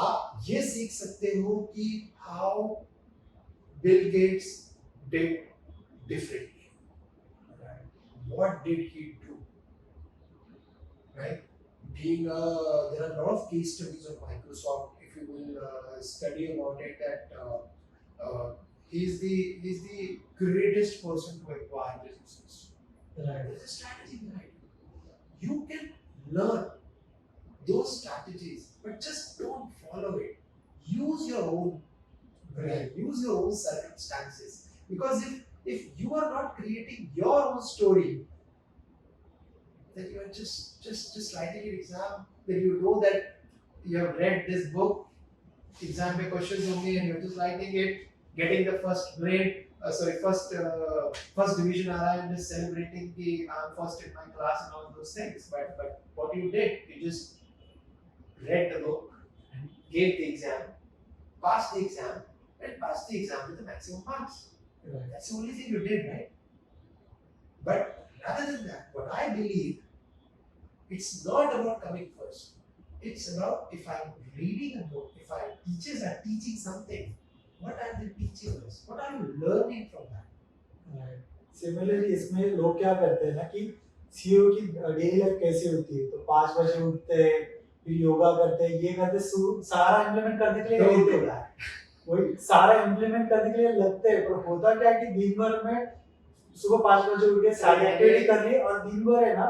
आप ये सीख सकते हो कि how Bill Gates did differently. Right. What did he do? Right? There are a lot of case studies of Microsoft. If you will study about it, that he's the greatest person to acquire businesses. Right. There's a strategy behind it. You can learn those strategies, but just don't follow it. Use your own brain, use your own circumstances. Because if you are not creating your own story, then you are just writing an exam, then you know that you have read this book, exam में questions होंगे and you're just writing it, getting the first grade, first division आ रहा है and just celebrating कि I'm first in my class and all those things. But what you did, you just read the book, gave the exam, passed the exam, and passed the exam with the maximum marks. Right. That's the only thing you did, right? But rather than that, what I believe, it's not about coming first. It's about if I'm reading a book, if our teachers are teaching something, what are they teaching us? What are you learning from that? Right. Similarly, इसमें लोग क्या करते हैं ना कि CEO की daily life कैसी होती है, तो 5 बजे उठते हैं, फिर योगा करते हैं, ये करते सारा इम्प्लीमेंट करने के लिए Don't रहते do हैं. that. वही सारा इम्प्लीमेंट करने के लिए लगते हैं, पर होता क्या है कि दिन भर में सुबह 5 बजे उठ के सारी एक्टिविटी कर ली और दिन भर है ना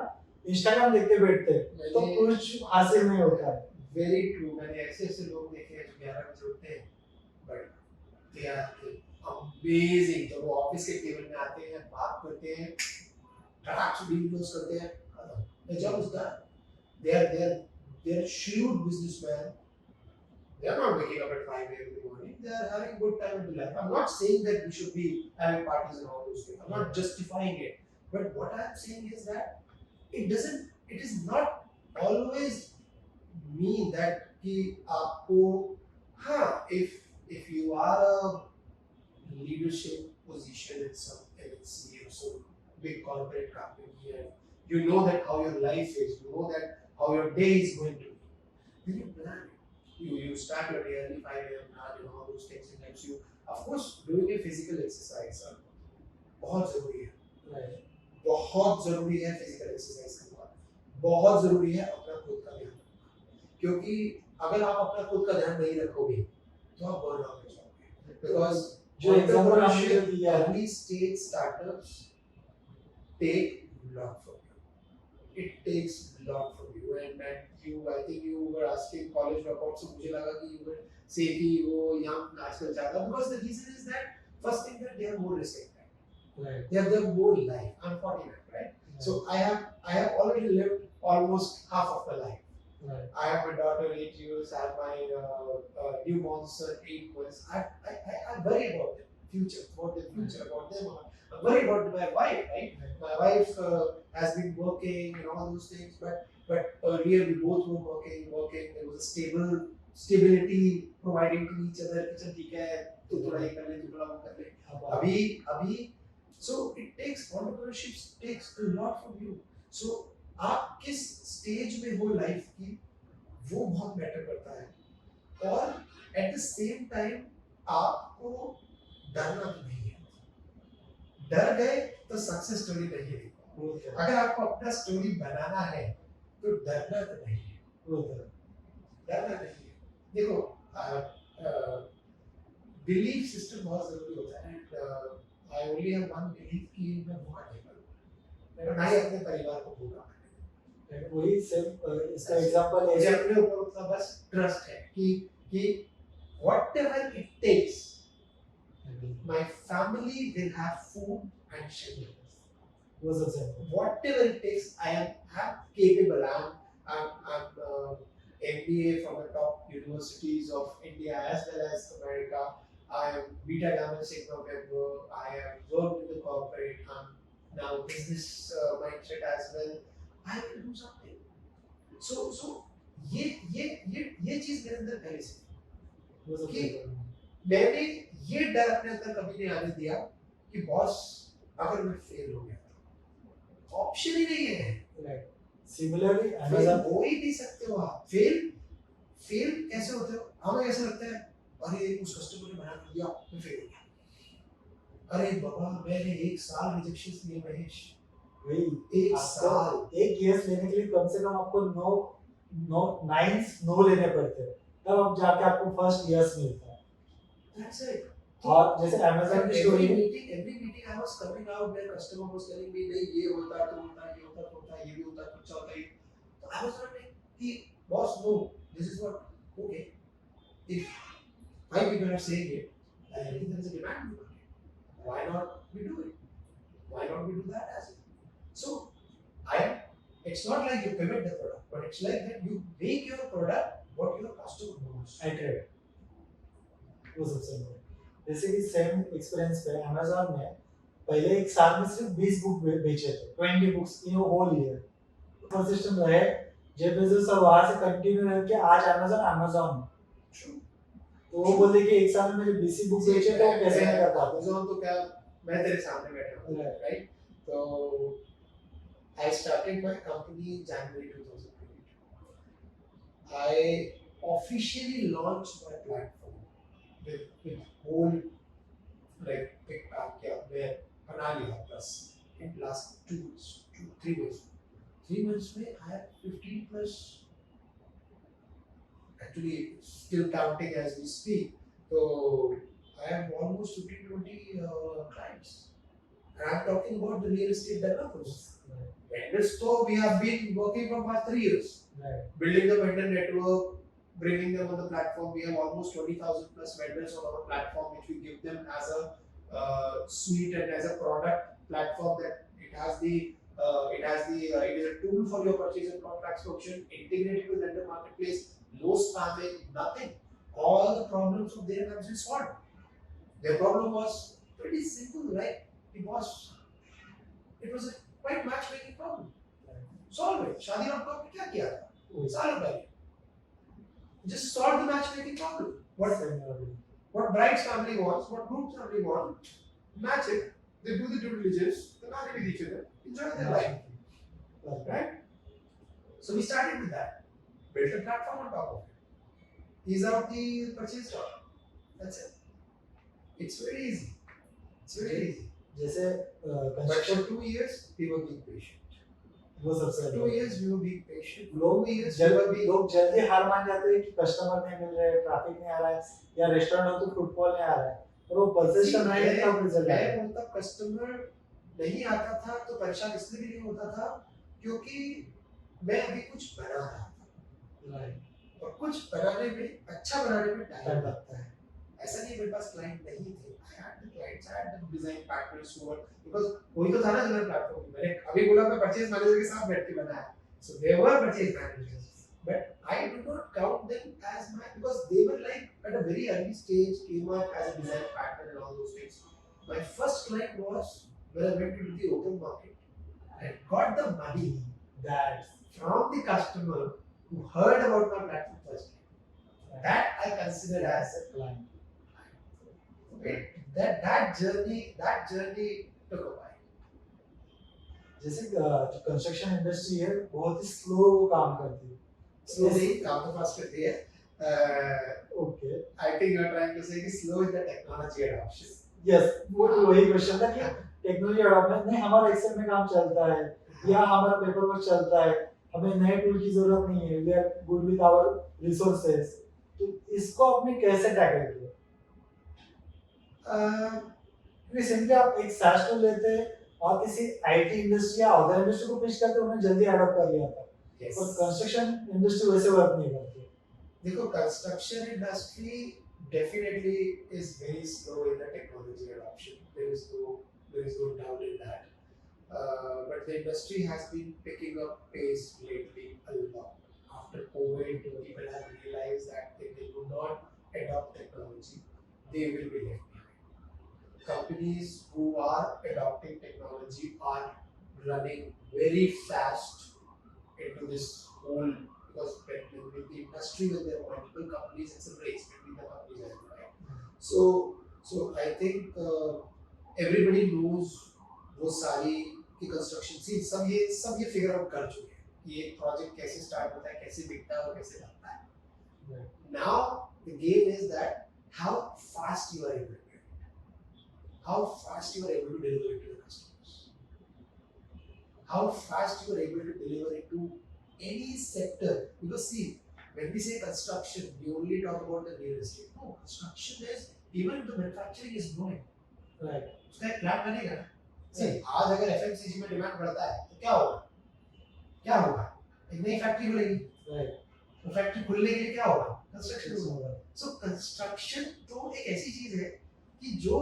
इंस्टाग्राम देखते बैठते हैं, तो कुछ हासिल नहीं होता है. Very true. मैंने ऐसे लोग देखे हैं जो 11 बजे उठते हैं, but they are amazing. जब वो ऑफिस के टेबल में आते हैं, बात करते हैं, ट्रैक्स डील क्लोज करते हैं, the job is done. They are shrewd businessmen. They are not waking up at 5 a.m. in the morning. They are having a good time in life. I'm not saying that we should be having parties and all those things. I'm not justifying it. But what I'm saying is that it is not always mean that कि आपको, हाँ, if you are a leadership position in some MNC or some big corporate company and you know that how your life is, you know that how your day is going to be, then you plan it. You start your day early 5 a.m. plan and all those things. It helps you. Of course, doing a physical exercise बहुत जरूरी है. Right. बहुत जरूरी है physical exercise करना. बहुत जरूरी है अपना खुद का ध्यान रखना. क्योंकि अगर आप अपना खुद का ध्यान नहीं रखोगे, तो आप burn out हो जाओगे. Because जो एग्जांपल आपने जो दिया है, early stage startups take lot from you. It takes lot from you, and I think you were asking college dropouts, so मुझे लगा कि you were say कि वो young आजकल ज़्यादा, because the reason is that first thing that they are more respected. Right. They have more life. I'm 49, right? So I have already lived almost half of my life. Right. I have my daughter 8 years. I have my newborn son 8 months. I worry about their future, about them. I'm worried about my wife, right? My wife has been working and all those things, but earlier we both were working. There was a stability providing to each other. कि चल ठीक है, तू थोड़ा ये कर ले, तू थोड़ा वो कर ले. अभी so it takes entrepreneurship takes a lot from you. So आप किस स्टेज में हो लाइफ की वो बहुत मैटर करता है और एट द सेम टाइम आपको डरना तो नहीं है. डर गए तो सक्सेस स्टोरी नहीं है. अगर आपको अपना स्टोरी बनाना है तो डरना तो नहीं है. डरना नहीं है. देखो बिलीफ सिस्टम बहुत जरूरी होता है. I only have one belief कि मैं भूखा नहीं मरूंगा. मैं ना ही अपने परिवार को भूखा. वही सिर्फ इसका एग्जांपल मुझे है अपने ऊपर उतना बस ट्रस्ट है कि whatever it takes my family will have food and shelter. वो सबसे important. Whatever it takes, I am capable. I'm MBA from the top universities of India as well as America. I am Beta Gamma Sigma member. I have worked in the corporate. I'm now business mindset as well. I will do something. So ये चीज मेरे अंदर पहले से वो सबसे कि important. मैंने ये डर अपने अंदर कभी नहीं आने दिया कि बॉस अगर मैं फेल हो गया ऑप्शन ही नहीं है. Right. Similarly, फेल Amazon हो ही नहीं सकते हो आप. फेल कैसे होते हो? हमें ऐसा लगता है अरे उस कस्टमर ने मना कर दिया मैं फेल हो गया. अरे बाबा मैंने 1 साल रिजेक्शन लिए महेश. वही 1 साल. एक केस लेने के लिए कम से कम आपको 9 लेने पड़ते हैं, तब अब जाके आपको फर्स्ट यस मिलता है. That's it. और जैसे Amazon की story every meeting I was coming out where customer was telling me नहीं ये होता तो होता ये होता तो होता ये भी होता तो अच्छा होता ये. तो I was not like कि boss no this is what okay if 5 people are saying it I think there is a demand in the market. Why not we do it? Why not we do that as well? So it's not like you pivot the product but it's like that you make your product what your customer wants. accurate. वो सबसे important. जैसे कि same experience पे Amazon ने पहले एक साल में सिर्फ 20 बुक बेचे थे, 20 books in whole year. System रहे जेफ बेजोस और वहां से कंटिन्यू रह के आज Amazon है. तो वो बोलते कि एक साल में मेरे 20 बुक बेचे तो कैसे नहीं कर पाता. Amazon तो क्या मैं तेरे सामने बैठा हूँ राइट. तो I started my company in January 2022. I officially launched my platform with whole like pick pack किया मैं बना लिया plus in last 3 months. 3 months में I have 15 plus actually still counting as we speak. So I have almost 15-20 clients. And I'm talking about the real estate developers. Vendors, so we have been working for past 3 years. Right. Building the vendor network, bringing them on the platform. We have almost 20,000 plus vendors on our platform, which we give them as a suite and as a product platform that it is a tool for your purchase and contracts function, integrated with vendor marketplace, no spamming, nothing. All the problems of their have been solved. Their problem was pretty simple, right? It was a quite matchmaking problem. Solve it. Shaadi.com ने क्या किया था? सालों पहले. Just solve the matchmaking problem. What bride's family wants, what groom's family wants, match it. They do the due diligence, they marry with each other, enjoy their life. Right? So we started with that. Built a platform on top of it. Ease out the purchase job. That's it. It's very easy. It's very easy. जैसे But for 2 years, we were being patient. वो सबसे 2 years we were being patient. लोग जल्दी हार मान जाते हैं कि कस्टमर नहीं मिल रहे, ट्रैफिक नहीं आ रहा है, या रेस्टोरेंट हो तो फुटफॉल नहीं आ रहा है, और वो परसिस्टेंट रहेंगे तब रिजल्ट आएगा. मैं बोलता कस्टमर नहीं आता था तो परेशान इसलिए भी नहीं होता था क्योंकि मैं अभी कुछ बना रहा था. राइट. और कुछ बनाने में अच्छा बनाने में टाइम लगता है. ऐसा नहीं मेरे पास क्लाइंट नहीं थे. I had the clients, I had the design partners who were, because वही तो था ना जो प्लेटफॉर्म मैंने अभी बोला मैं परचेज मैनेजर के साथ बैठ के बनाया, so they were purchase managers, but I do not count them as my, because they were like at a very early stage, came up as a design partner and all those things. My first client was when I went into the open market and got the money That from the customer who heard about my platform first. That I consider as a client. that journey took a while. जैसे जो construction industry है बहुत ही slow वो काम करती है. Slowly, काम तो fast करती है. Okay. I think you are trying to say कि slow is the technology adoption. Yes, वो वही क्वेश्चन था कि टेक्नोलॉजी अडॉप्ट नहीं, हमारा एक्सेल में काम चलता है या हमारा पेपर वर्क चलता है, हमें नए टूल की जरूरत नहीं है, we are good with our resources. तो इसको आपने कैसे टैकल किया? क्योंकि सिंपली आप एक SaaS टूल लेते और किसी आईटी इंडस्ट्री या अदर इंडस्ट्री को पिच करते उन्हें जल्दी अडॉप्ट कर लिया था. Yes. और कंस्ट्रक्शन इंडस्ट्री वैसे वर्क नहीं करती. देखो construction industry definitely is very slow in the technology adoption. There is no doubt in that. But the industry has been picking up pace lately a lot. After COVID, people have realized that if they do not adopt technology, they will be left behind. Companies who are adopting technology are running very fast into this whole, because with the industry, when there are multiple companies, it's a race between the companies as well, right? So I think everybody knows वो सारी की construction सी सब ये figure out कर चुके हैं कि ये प्रोजेक्ट कैसे स्टार्ट होता है, कैसे बिकता है और कैसे बनता है. Now the game is that how fast you are able to do it, how fast you are able to deliver it to the customers, how fast you are able to deliver it to any sector. Because see, when we say construction, we only talk about the real estate. No, construction is, even the manufacturing is growing. Right. उसका एक plant बनेगा ना. See, आज अगर FMCG में demand बढ़ता है तो क्या होगा? एक नई फैक्ट्री खुलेगी. Right. तो फैक्ट्री खुलने के लिए क्या होगा? कंस्ट्रक्शन होगा. सो कंस्ट्रक्शन तो एक ऐसी चीज है कि जो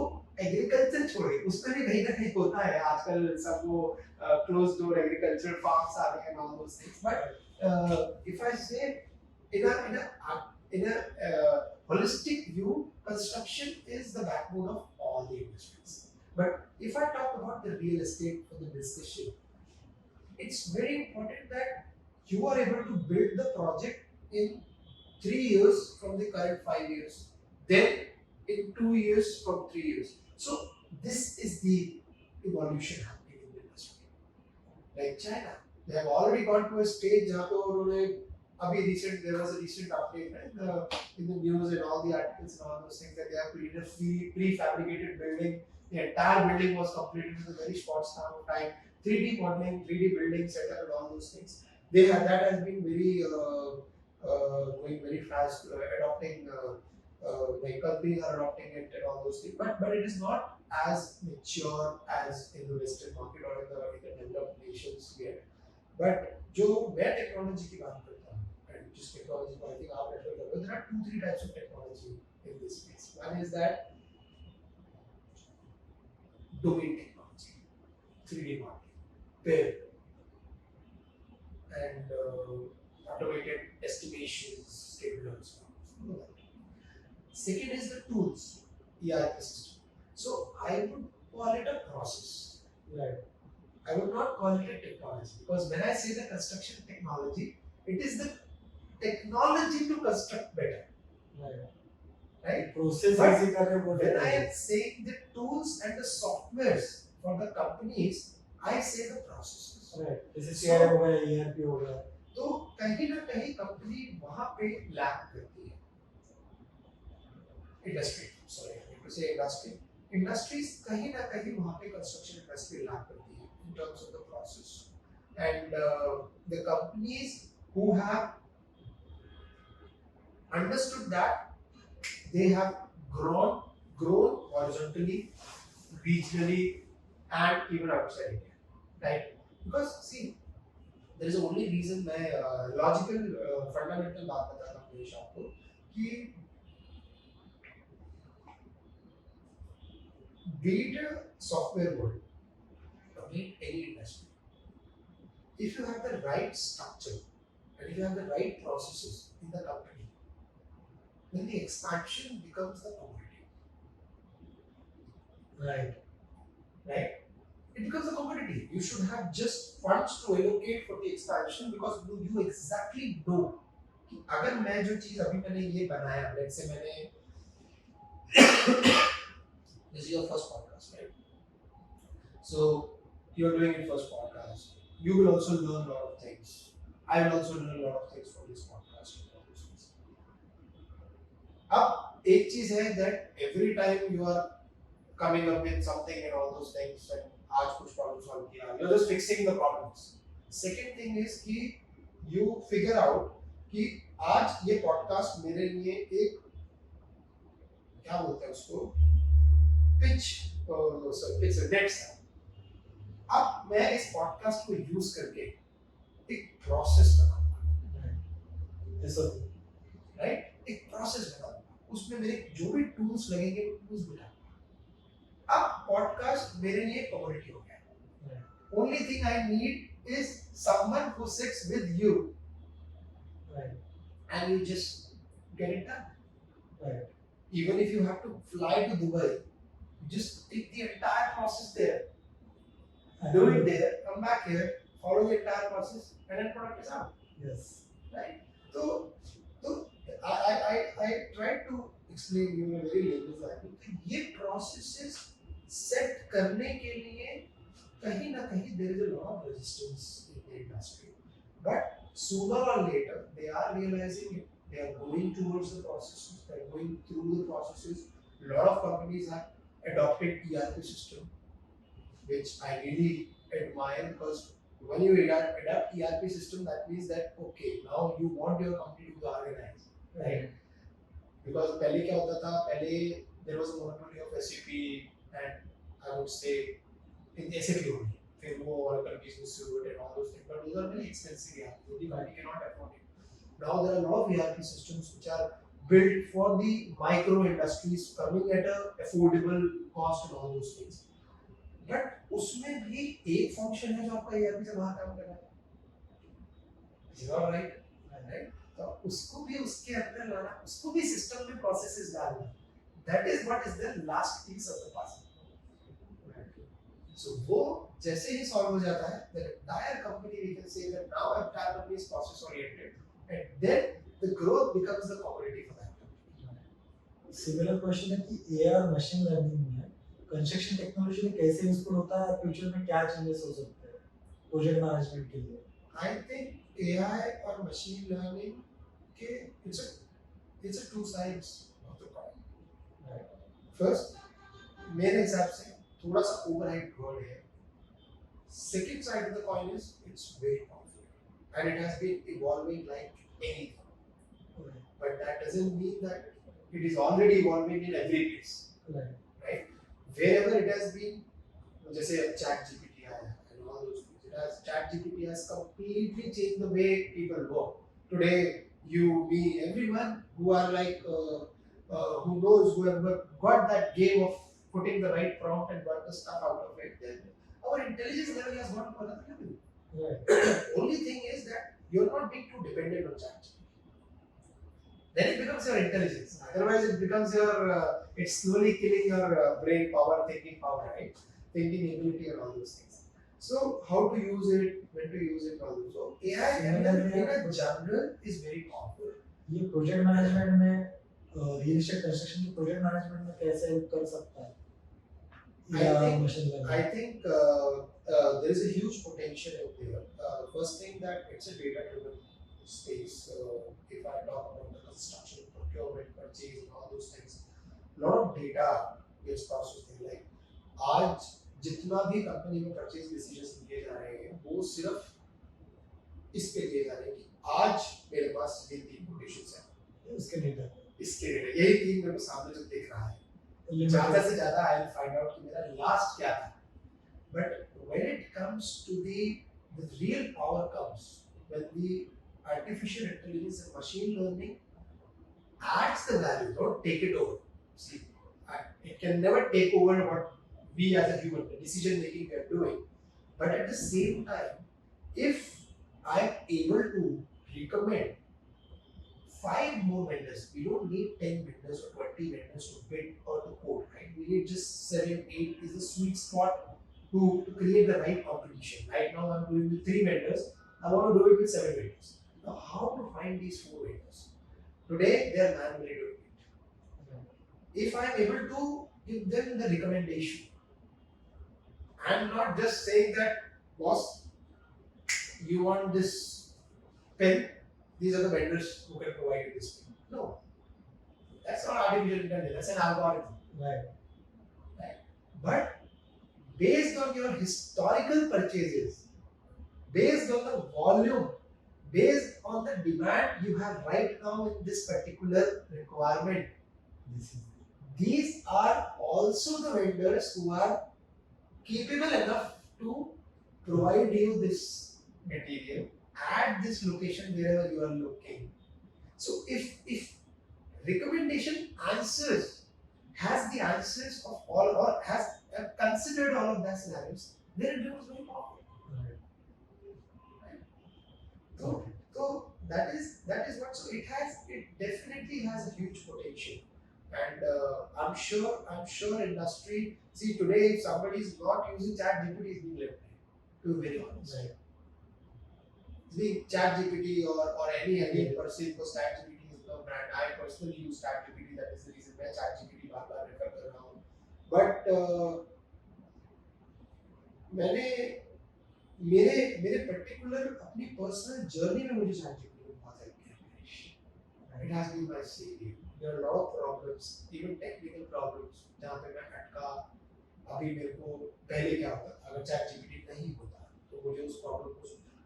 एग्रीकल्चर छोड़े उसमें भी कहीं ना कहीं होता है. आजकल सब वो क्लोज डोर एग्रीकल्चर फार्म्स आ रहे हैं, all those things. But if I से in a holistic view, construction is the backbone of all the industries. But if I talk about the real estate for the discussion, it's very important that you are able to build the project in 3 years from the current 5 years, then in 2 years from 3 years. So this is the evolution happening in the industry. Like China, they have already gone to a stage जहाँ पे उन्होंने अभी there was a recent update, right, in the news and all the articles and all those things, that they have created a prefabricated building. The entire building was completed in a very short span of time. 3D modeling, 3D building setup and all those things. That has been very going very fast, adopting, like companies are adopting it and all those things. But it is not as mature as in the Western market or in the developed nations yet. But जो मैं technology की बात करता हूँ, and जिस technology को I think आप refer कर रहे हो, there are 2-3 types of technology in this space. One is that domain technology, 3D modeling, BIM, and automated estimations, schedules. Second is the tools, ERP system. So I would call it a process. Right. I would not call it a technology, because when I say the construction technology, it is the technology to construct better. Right? Process But ऐसे कर रहे हो. when I am saying the tools and the softwares for the companies, I say the processes. Right. जैसे CRM हो गया, ERP हो गया. तो कहीं ना कहीं कंपनी वहाँ पे लैग करती है. इंडस्ट्री, इंडस्ट्रीज कहीं ना कहीं वहाँ पे कंस्ट्रक्शन इंडस्ट्री लैग करती है in terms of the process. And the companies who have understood that, they have grown horizontally, regionally, and even outside India, right? Because see, there is only reason मैं logical fundamental बात बताता हूँ मेरे आपको कि be it a software world, or be it any industry, if you have the right structure and if you have the right processes in the company, then the expansion becomes the commodity, Right. right? It becomes a commodity. You should have just funds to allocate for the expansion because you exactly know कि अगर मैं जो चीज अभी मैंने ये बनाया, let's say मैंने this is your first podcast, right? So you're doing your first podcast. You will also learn a lot of things. I will also learn a lot of things from this podcast. अब एक चीज है that every time you are coming up with something and all those things and आज कुछ problem solve किया, you're just fixing the problems. Second thing is कि you figure out कि आज ये podcast मेरे लिए एक क्या बोलते हैं उसको pitch it's a dead start. अब मैं इस पॉडकास्ट को यूज करके एक प्रोसेस बनाऊंगा, राइट? एक प्रोसेस बनाऊंगा, उसमें मेरे जो भी टूल्स लगेंगे वो टूल्स बिठाऊंगा। अब पॉडकास्ट मेरे लिए कम्युनिटी हो गया। Only thing I need is someone who sits with you and you just get it done. Right. Even if you have to fly to Dubai, you just take the entire process there. Do it there, come back here, follow the entire process, and then product is out. Yes. Right? So I tried to explain you in a very layman's language कि ये processes set करने के लिए कहीं ना कहीं there is a lot of resistance in the industry. But sooner or later they are realizing it. They are going towards the processes. They are going through the processes. A lot of companies have adopted ERP system, which I really admire because when you adapt ERP system, that means that okay, now you want your company to be organized, right? Because पहले क्या होता था? पहले there was a monopoly of SAP and I would say in SAP only. फिर वो Oracle Business Suite and all those things, but those are very expensive. Yeah, the company cannot afford it. Now there are a lot of ERP systems which are built for the micro industries coming at a affordable cost and all those things. But उसमें भी एक function है जो आपका ERP से बाहर काम कर रहा है, is all right, right? तो उसको भी उसके अंदर लाना, उसको भी सिस्टम में प्रोसेसेस डालना, that is what is the last piece of the puzzle. So वो जैसे ही सॉल्व हो जाता है, the entire company we can say that now entire company is process oriented, and then the growth becomes the commodity for that company. Similar question है कि AI और machine learning में construction technology में कैसे useful होता है और future में क्या चेंजेस हो सकते हैं प्रोजेक्ट मैनेजमेंट के लिए? I think AI और machine learning के it's a two sides of the coin. Right. First, मेरे हिसाब से थोड़ा सा overhyped word है. Second side of the coin is it's very powerful and it has been evolving like anything. Right. But that doesn't mean that it is already evolving in every place. Right. Right? Wherever it has been, जैसे ChatGPT आया and all those things, ChatGPT has completely changed the way people work. Today, you, me, everyone who are like who knows, who have got that game of putting the right prompt and got the stuff out of it, then our intelligence level has gone to another level. Right. Only thing is that you're not being too dependent on ChatGPT. Then it becomes your intelligence. Otherwise, it becomes your, it's slowly killing your brain power, thinking power, right? Thinking ability and all those things. So, how to use it, when to use it, all those. So, AI in a general is very powerful. ये project management में real estate construction के project management में कैसे help कर सकता है? I think there is a huge potential out there. First thing that it's a data-driven space. If I talk about the construction, procurement, purchase, and all those things, a lot of data gets processed there. Like आज जितना भी company में purchase decisions लिए जा रहे हैं, वो सिर्फ इस पे लिए जा रहे हैं कि आज मेरे पास ये 3 कोटेशंस हैं, इसके डेटा यही 3 मेरे को सामने जो दिख रहा है, ज़्यादा से ज़्यादा आई विल फाइंड आउट कि मेरा लास्ट क्या था. But when it comes to the real power comes when the artificial intelligence and machine learning adds the value, don't take it over. See, it can never take over what we as a human, the decision making we are doing. But at the same time, if I'm able to recommend 5 more vendors, we don't need 10 vendors or 20 vendors to bid or to quote, right? We need just 7, 8 is the sweet spot to create the right competition. Right now, I'm doing with 3 vendors. I want to do it with 7 vendors. Now, how to find these 4 vendors? Today, they are manually doing it. If I'm able to give them the recommendation, I'm not just saying that, boss, you want this pen, these are the vendors who can provide you this pen. No, that's not artificial intelligence, that's an algorithm. Right. Right? But based on your historical purchases, based on the volume, based on the demand you have right now in this particular requirement, This is these are also the vendors who are capable enough to provide you this material at this location wherever you are looking. So if recommendation answers has the answers of all or has considered all of that scenarios, then it becomes very powerful. right. Right? So that is what. So it definitely has a huge potential, and I'm sure industry. See today, if somebody is not using ChatGPT, is being left behind. To be very honest, Right. the ChatGPT or any person को ChatGPT is the brand. I personally use ChatGPT. That is the reason मैं ChatGPT बार-बार refer कर रहा हूँ. But मैंने मेरे particular अपनी personal journey में मुझे ChatGPT ने बहुत हेल्प किया. It has been my savior. There are a lot of problems, even technical problems, जहाँ पे मैं अटका. अभी मेरे को पहले क्या होता था, अगर ChatGPT नहीं होता तो मुझे उस प्रॉब्लम को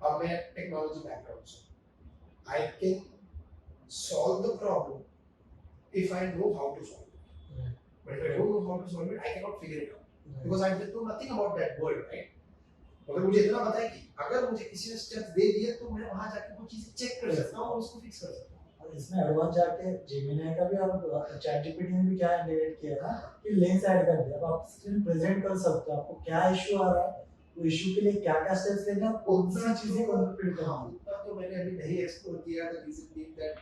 अब मैं टेक्नोलॉजी बैकग्राउंड से I can solve the problem if I know how to solve it. Right. But if I don't know how to solve it, I cannot figure it out. Right. Because I know nothing about that world, right? मगर मुझे इतना पता है कि अगर मुझे किसी ने स्टेप दे दिए तो मैं वहां जाके वो चीज चेक कर सकता हूं और उसको फिक्स कर सकता हूं. और इसमें एडवांस जाके जेमिनी का भी और चैट जीपीटी ने भी क्या इंटीग्रेट किया है कि लिंक्स ऐड कर दिया. अब आप स्क्रीन प्रेजेंट कर सकते हो आपको क्या इशू आ रहा है, वो इशू के लिए क्या क्या स्टेप्स लेने हैं, कौन सी चीजें कंप्लीट करना है. उतना तो मैंने अभी नहीं एक्सप्लोर किया. The reason being that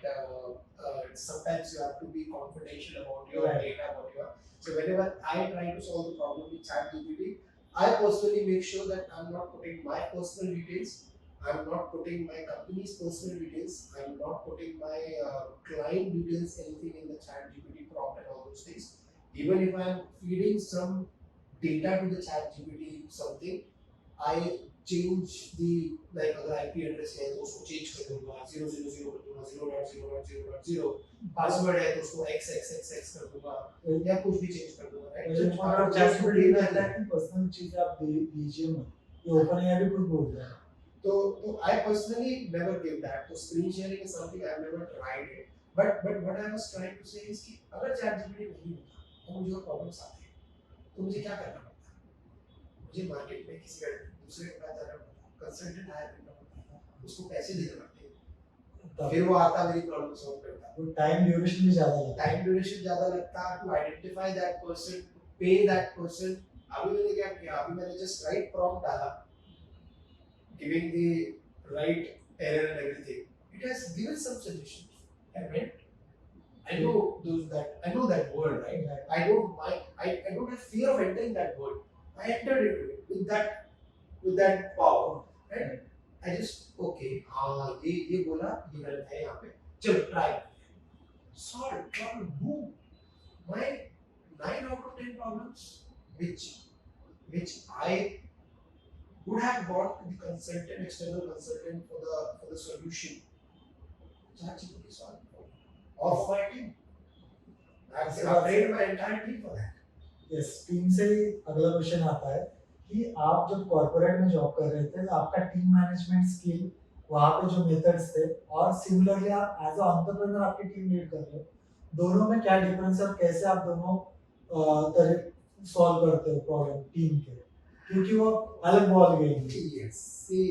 sometimes you have to be confidential about your Right. data, about your. So whenever I try to solve the problem with ChatGPT, I personally make sure that I'm not putting my personal details, I'm not putting my company's personal details, I'm not putting my client details, anything in the ChatGPT prompt and all those things. Even if I'm feeding some data to the ChatGPT something, I change the like अगर IP address है तो उसको change कर दूंगा 000 कर दूंगा 0.0.0.0. Password है तो उसको XXXX कर दूंगा या कुछ भी चेंज कर दूंगा. राइट. मुझे मतलब चैट जीपीटी में कहता है कि पर्सनल चीजें आप दीजिए मत, ये ओपन एआई भी खुद बोलता है. तो I personally never give that. तो screen sharing is something I've never tried it. But what I was trying to say is कि अगर ChatGPT नहीं होता तो मुझे वो problems आते हैं. तो मुझे क्या करना पड़ता? मुझे मार्केट में किसी दूसरे के पास जाना पड़ता, कंसल्टेंट हायर करना पड़ता, उसको पैसे देने पड़ते, फिर वो आता मेरी प्रॉब्लम सॉल्व करता. वो टाइम ड्यूरेशन भी ज्यादा लगता है. टाइम ड्यूरेशन ज्यादा लगता to identify that person, to pay that person. अभी मैंने क्या किया, अभी मैंने जस्ट राइट प्रॉम्प्ट डाला, giving the right error and everything. It has given some suggestions. I went, I know that word, right? I don't mind. I don't have fear of entering that word. I entered into it with that power, right? I just okay. हाँ ये बोला ये गलत है यहाँ पे. चलो try. Solve problem. Boom. My 9 out of 10 problems, which I would have bought the consultant, external consultant for the solution. ChatGPT solved. Of my team. I've trained my entire team for that. Yes, team से ही अगला question आता है कि आप जब corporate में job कर रहे थे तो आपका टीम मैनेजमेंट स्किल, वहाँ पे जो मेथड्स थे, और सिमिलरली आप एज अ एंटरप्रेन्योर आपकी टीम लीड कर रहे हो, दोनों में क्या डिफरेंस है और कैसे आप दोनों तरह सॉल्व करते हो प्रॉब्लम टीम के, क्योंकि वो अलग बॉल गेम है. Yes. See,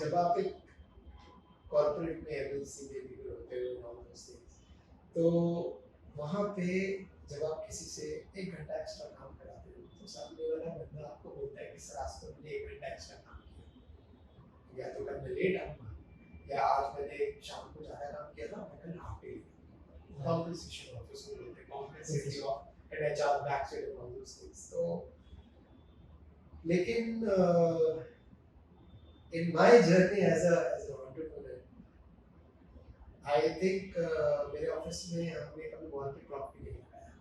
जब आप एक कॉर्पोरेट में एमएनसी में भी होते हो all those things, तो वहाँ पे जब आप किसी से 1 घंटा एक्स्ट्रा काम कराते सामने वाला बंदा आपको बोलता है कि सर आज तो मैंने 1 घंटा एक्स्ट्रा काम किया, या तो कल मैं लेट आऊँगा, या आज मैंने शाम को ज़्यादा काम किया था, मैं कल half day compensation of this whole thing, compensation of an HR backside and all those things. So, लेकिन in my journey as an entrepreneur, I think मेरे ऑफिस में हमने कभी वॉल पे क्लॉक भी नहीं लगाया,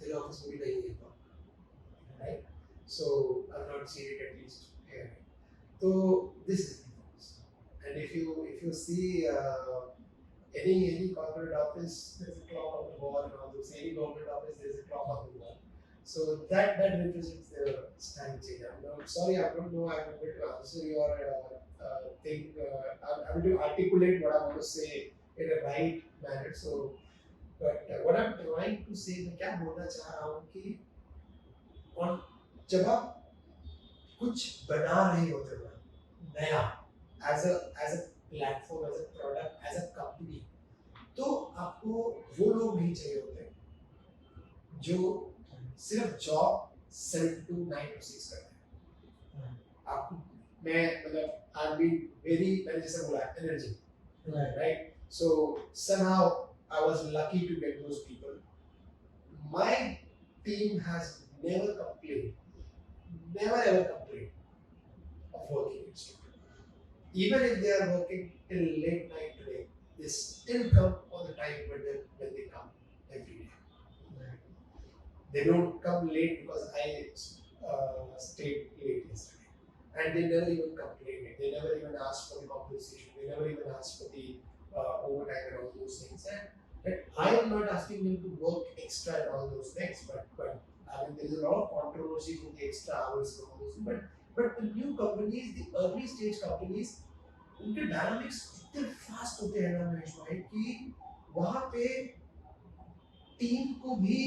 तेरे ऑफिस में भी नहीं है clock, right? So I've not seen it at least here. So this is the difference. And if you see any corporate office, there's a clock on the wall, and all those. Any government office, there's a clock on the wall. So that represents the time change. I'm sorry, I don't know. I'm able to answer your thing. I'm able to articulate what I want to say in a right manner. So, but what I'm trying to say, मैं क्या बोलना चाह रहा हूँ कि और जब आप कुछ बना रहे होते हो नया as a platform, as a product, as a company, तो आपको वो लोग नहीं चाहिए होते जो सिर्फ जॉब 7 to 9 to 6 करते हैं। आपको मैं मतलब आई बी वेरी, मैंने जैसे बोला energy, right? So somehow I was lucky to get those people. My team has never ever complained of working extra. Even if they are working till late night today, they still come on the time when they come every day. They don't come late because I stayed late yesterday, and they never even complain. They never even ask for the compensation. They never even ask for the overtime and all those things. And I am not asking them to work extra and all those things, but I mean there is a lot of controversy with the extra hours and all those things. But the new companies, the early stage companies, उनके dynamics इतने fast होते हैं ना महेश भाई कि वहाँ पे team को भी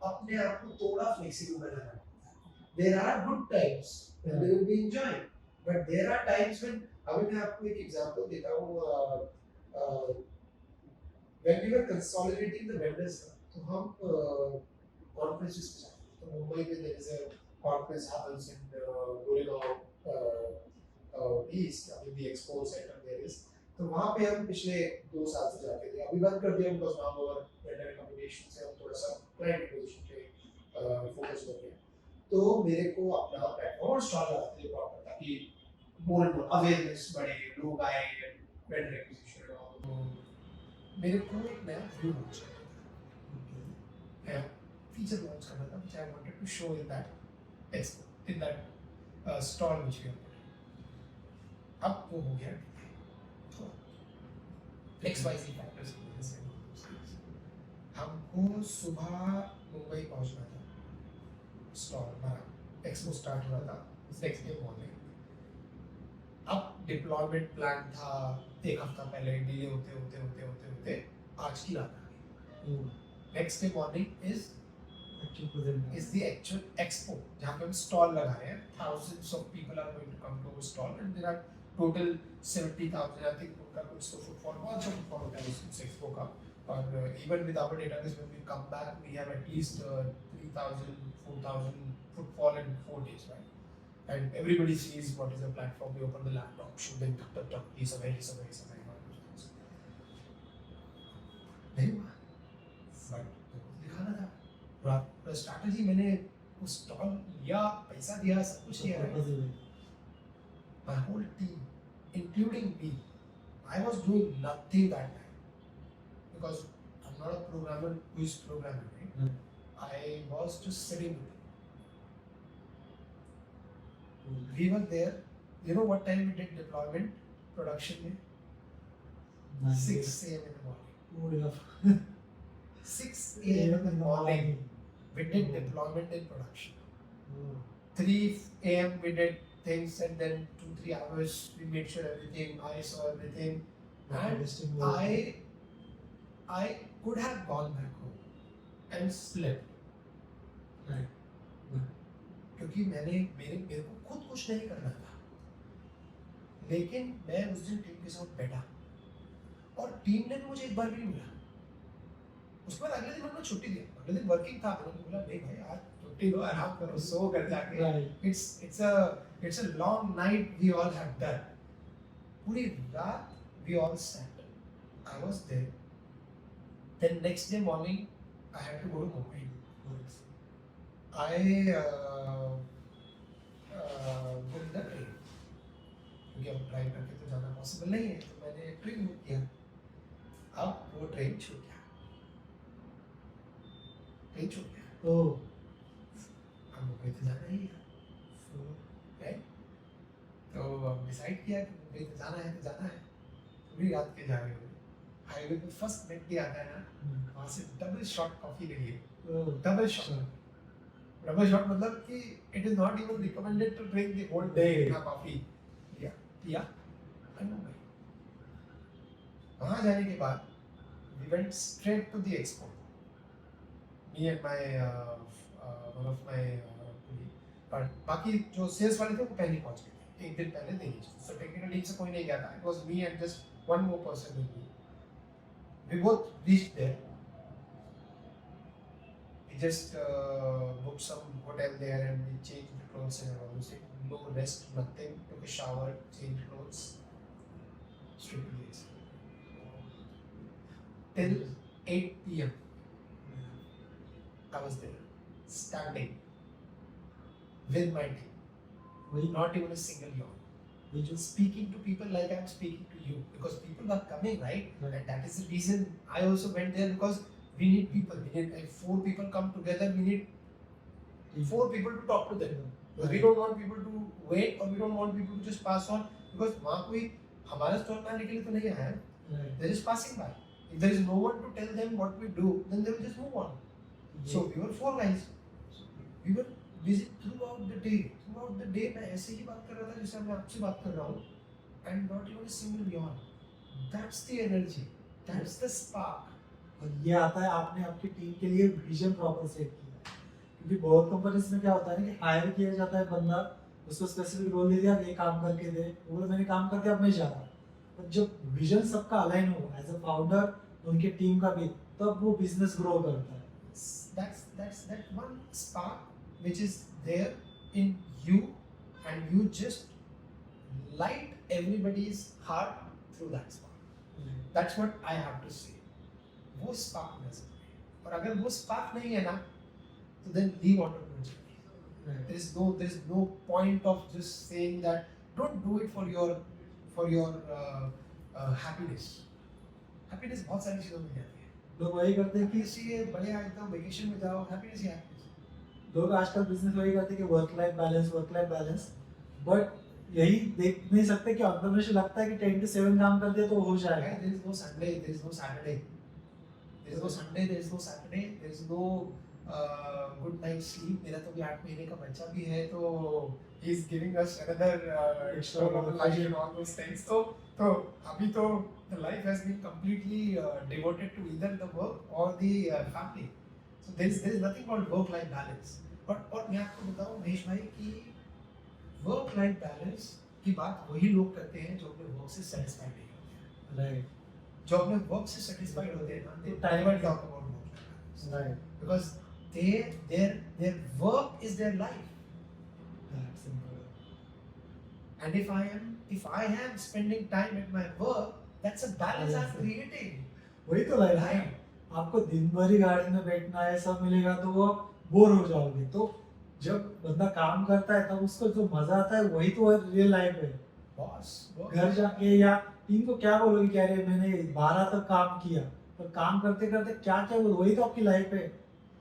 अपने आप को थोड़ा फ्लेक्सिबल बनाना पड़ता है। There are good times when they will be enjoying, but there are times when, अभी मैं आपको एक एग्जांपल देता हूँ, when we were consolidating the vendors, तो हम conferences पे जाते हैं, तो मुंबई में there is a conference happens in Goregaon East, I mean the expo center there is, तो वहाँ पे हम पिछले 2 साल से जाते थे, अभी बंद कर दिया because now our vendor recommendations से हम थोड़ा सा client acquisition पे फोकस कर रहे हैं। तो मेरे को अपना प्लेटफॉर्म और स्टॉल लगाते थे प्रॉपर, ताकि more awareness बढ़े, लोग आए, vendor acquisition और मेरे को एक नया व्यू लॉन्च करना था, फीचर लॉन्च करना था, which I wanted to show in that expo, in that stall which we have put. अब वो हो गया XYZ फैक्टर्स की वजह से हमको सुबह मुंबई पहुंचना था, स्टॉल हमारा एक्सपो स्टार्ट हुआ था नेक्स्ट डे मॉर्निंग। अब डिप्लॉयमेंट प्लान था 1 हफ्ता पहले, डिले होते आज की रात आ गई। Next day morning is the actual expo जहाँ पे हम स्टॉल लगा रहे हैं। thousands of people are going to come to our stall and there are total 70,000, I think उनका कुछ तो फुटफॉल, बहुत अच्छा फुटफॉल होता है उस एक्सपो का। और even with our database when we come back we have at least 3,000 4,000 footfall in 4 days, right? And everybody sees what is the platform. They open the laptop, shoot them, ये सब है नहीं हुआ, बट दिखाना था पूरा स्ट्रैटेजी। मैंने उस स्टॉल लिया, पैसा दिया, सब कुछ किया। My whole team, including me, I was doing nothing that time because I'm not a programmer who is programming, right? I was just sitting with them. We were there. You know what time we did deployment production में? 6 a.m. in the morning. 6 a.m. in the morning we did deployment in production. 3 a.m. we did things, and then 2-3 hours we made sure everything, I saw everything, and I could have gone back home and slept, right? क्योंकि मेरे को खुद कुछ नहीं करना था, लेकिन मैं उस दिन टीम के साथ बैठा और टीम ने मुझे एक बार भी नहीं मिला। उसके बाद अगले दिन मैंने छुट्टी दिया, अगले दिन वर्किंग था, मैंने बोला नहीं भाई आज छुट्टी लो, आराम करो, सो घर जाके। Right. It's a long night we all have done. पूरी रात we all sat. I was there. Then next day morning I had to go to Mumbai. I booked the train क्योंकि अब ड्राइव करके तो जाना पॉसिबल नहीं है, तो मैंने ट्रेन बुक किया। अब वो ट्रेन छूट गया, ट्रेन छूट गया। Oh. अब मुंबई तो जाना ही है, राइट? तो अब डिसाइड किया कि मुंबई तो जाना है तो जाना है। पूरी रात के जागे हुए हाईवे पे फर्स्ट मैकडी आता है ना, वहाँ से डबल शॉट कॉफी ले लिए। Oh. डबल शॉट मतलब कि it is not even recommended to drink the whole day ना कॉफी। या आई नो भाई। वहाँ जाने के बाद we went straight to the expo, me and my one of my पर बाकी जो सेल्स वाले थे वो पहले पहुंच गए थे, एक दिन पहले दिल्ली से। सो टेक्निकल टीम से कोई नहीं गया था, it was me and just one more person with me. We both reached there, we just booked some hotel there and we changed the clothes and all those things. No rest, nothing. Took a shower, changed clothes, straight to the expo. Till 8 p.m. I was there, standing with my team. Not even a single yawn. We just speaking to people like I'm speaking to you, because people are coming, right? Right. And that is the reason I also went there, because we need people. We need like 4 people come together. We need 4 people to talk to them. Because we don't want people to wait, or we don't want people to just pass on. Because वहाँ कोई हमारा stall बनाने के लिए तो नहीं आया है. They're just passing by. If there is no one to tell them what we do, then they will just move on. So we were 4 guys. We were busy throughout the day. Throughout the day मैं ऐसे ही बात कर रहा था जैसे मैं आपसे बात कर रहा हूँ. And not even a single yawn. That's the energy. That's the spark. और ये आता है आपने आपकी टीम के लिए विजन प्रॉपर सेट किया, क्योंकि बहुत कंपनीज में क्या होता है ना कि हायर किया जाता है बंदा, उसको स्पेसिफिक रोल दे दिया ये काम करके दे, वो बोला मैंने काम करके अब मैं जा रहा। पर जब विजन सबका अलाइन हो एज अ फाउंडर उनके टीम का भी, तब वो बिजनेस ग्रो करता है। That's that one spark which is there in you, and you just light everybody's heart through that spark. That's what I have to say. वो spark नजर है, और अगर वो spark नहीं है ना, तो then leave entrepreneurship. There is no point of just saying that don't do it for your happiness. Happiness बहुत सारी चीजों में जाती है। लोग वही करते हैं कि किसी बढ़िया एकदम वेकेशन में जाओ, happiness ही happiness। लोग आजकल बिजनेस वही करते हैं कि वर्क लाइफ बैलेंस, बट यही देख नहीं सकते कि एंटरप्रेन्योरशिप लगता है कि 10 to 7 काम कर दे तो हो जाएगा। There is no Sunday, there is no Saturday. There is no Sunday, there is no Saturday, there is no good night sleep. मेरा तो भी 8 महीने का बच्चा भी है, तो he is giving us another extra life and all those things. तो अभी तो the life has been completely devoted to either the work or the family. So there is nothing called work life balance. और मैं आपको बताऊं महेश भाई कि work life balance की बात वही लोग करते हैं जो अपने वर्क से सेटिस्फाइड नहीं होते हैं। राइट। जो अपने वर्क से सेटिस्फाइड होते हैं ना, they never talk about work life balance. Right. Because their work is their life. That's simple. And if I am spending time at my work, that's a balance I'm creating. वही तो life है। आपको दिन भर ही गाड़ी में बैठना है, सब मिलेगा तो वो बोर हो जाओगे। तो जब बंदा काम करता है तब उसको जो मजा आता है वही तो रियल लाइफ है। Boss, घर जाके या टीम को क्या बोलोगे कि अरे मैंने 12 तक काम किया, पर काम करते करते क्या क्या वही तो आपकी लाइफ है।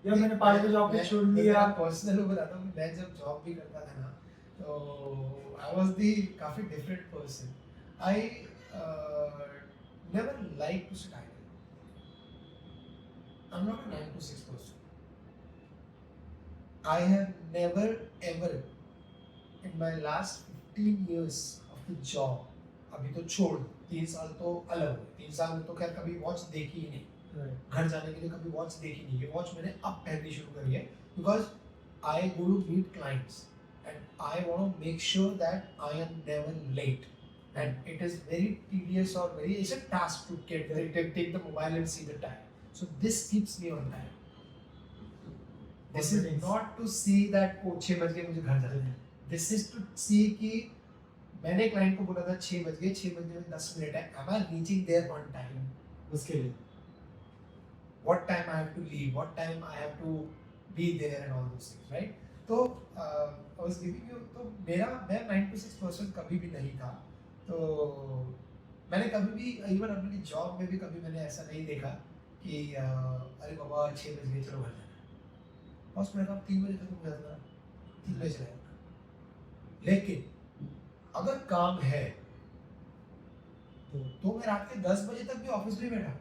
या मैंने 5 बजे ऑफिस छोड़ दिया। पर्सनल बताता हूँ, मैं जब जॉब भी करता था ना, तो आई वाज दी काफी different person. I never like to sit idle. I am not a 9 to 6 person. I have never ever in my last 15 years of the job, अभी तो छोड़ 3 साल तो अलग हुए, 3 साल में तो खैर कभी वॉच देखी ही नहीं, घर जाने के लिए कभी वॉच देखी नहीं। ये वॉच मैंने अब पहननी शुरू करी है, because I go to meet clients and I want to make sure that I am never late, and it is very tedious or very, it's a task to take the mobile and see the time. So this keeps me on time. This is meetings. Not to see that oh 6 बज गए मुझे घर जाना है, this is to सी कि मैंने client को बोला था 6 बज गए, 6 बजने में 10 मिनट है, am I reaching there on time, उसके लिए what time I have to leave, what time I have to be there and all those things, right? तो I was giving you, तो मैं 9 to 6 पर्सन कभी भी नहीं था, तो मैंने कभी भी इवन अपनी जॉब में भी कभी मैंने ऐसा नहीं देखा कि अरे बाबा 6 बज गए चलो घर जाना है, बस मेरा काम 3 बजे तक हो जाता, 3 बजे चला जाता। लेकिन अगर काम है तो मैं रात के 10 बजे तक भी ऑफिस में बैठा,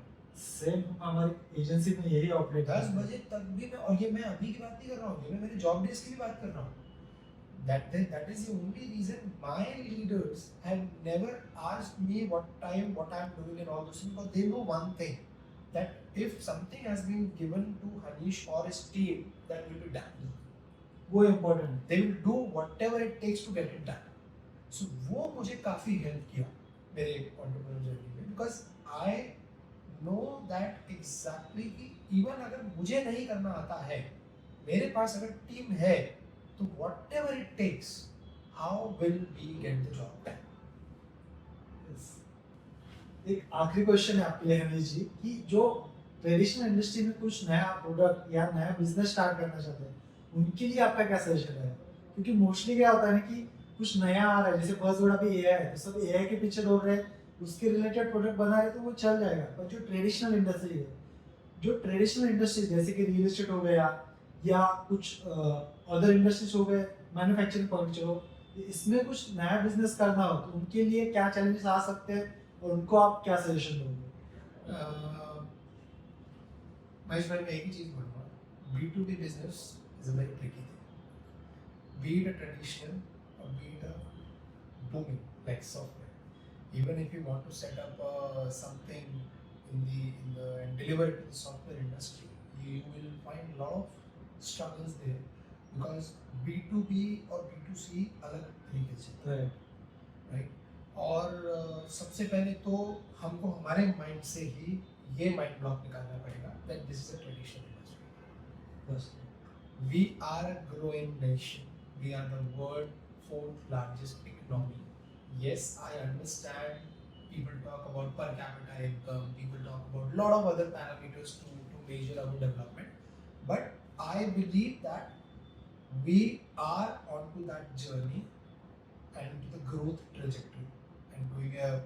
सेम हमारी एजेंसी में यही ऑपरेट 10 बजे तक भी मैं, और ये मैं अभी की बात नहीं कर रहा हूँ, ये मैं मेरे जॉब डेज की भी बात कर रहा हूँ। That is the only reason my leaders have never asked me what time, what I'm doing and all those things, because they know one thing, that if something has been given to Hanish or his team, that will be done. वो important है। They will do whatever it takes to get it done. So वो मुझे काफ़ी help किया मेरे entrepreneurial journey में, because I know that exactly कि even अगर मुझे नहीं करना आता है, मेरे पास अगर टीम है, तो whatever it takes, how will we get the job done? एक आखिरी क्वेश्चन है आपके लिए हनीश जी, कि जो ट्रेडिशनल इंडस्ट्री में कुछ नया प्रोडक्ट या नया बिजनेस स्टार्ट करना चाहते हैं, उनके लिए आपका क्या सजेशन है? क्योंकि मोस्टली क्या होता है ना कि कुछ नया आ रहा है, जैसे बज़वर्ड अभी एआई है, तो सब एआई के पीछे दौड़ रहे हैं, उसके रिलेटेड प्रोडक्ट बना रहे तो वो चल जाएगा। पर जो ट्रेडिशनल इंडस्ट्री है, जो ट्रेडिशनल इंडस्ट्री जैसे कि रियल एस्टेट हो गया या कुछ अदर इंडस्ट्रीज हो गए, मैन्युफैक्चरिंग पकड़ चलो, इसमें कुछ नया बिजनेस करना हो तो उनके लिए क्या चैलेंजेस आ सकते हैं और उनको आप क्या सजेशन दोगे? महेश भाई, मैं एक ही चीज़ बोलूँगा, B2B business is a very tricky thing. Be it a traditional or be it a booming like software. Even if you want to set up something in the and deliver it to the software industry, you will find a lot of struggles there, because B2B और B2C अलग तरीके से, right? और सबसे पहले तो हमको हमारे माइंड से ही ये माइंड ब्लॉक निकालना पड़ेगा that this is a traditional industry. We are a growing nation. We are the world 4th largest economy. Yes, I understand people talk about per capita income, people talk about a lot of other parameters to measure our development. But I believe that we are onto that journey and to the growth trajectory and doing a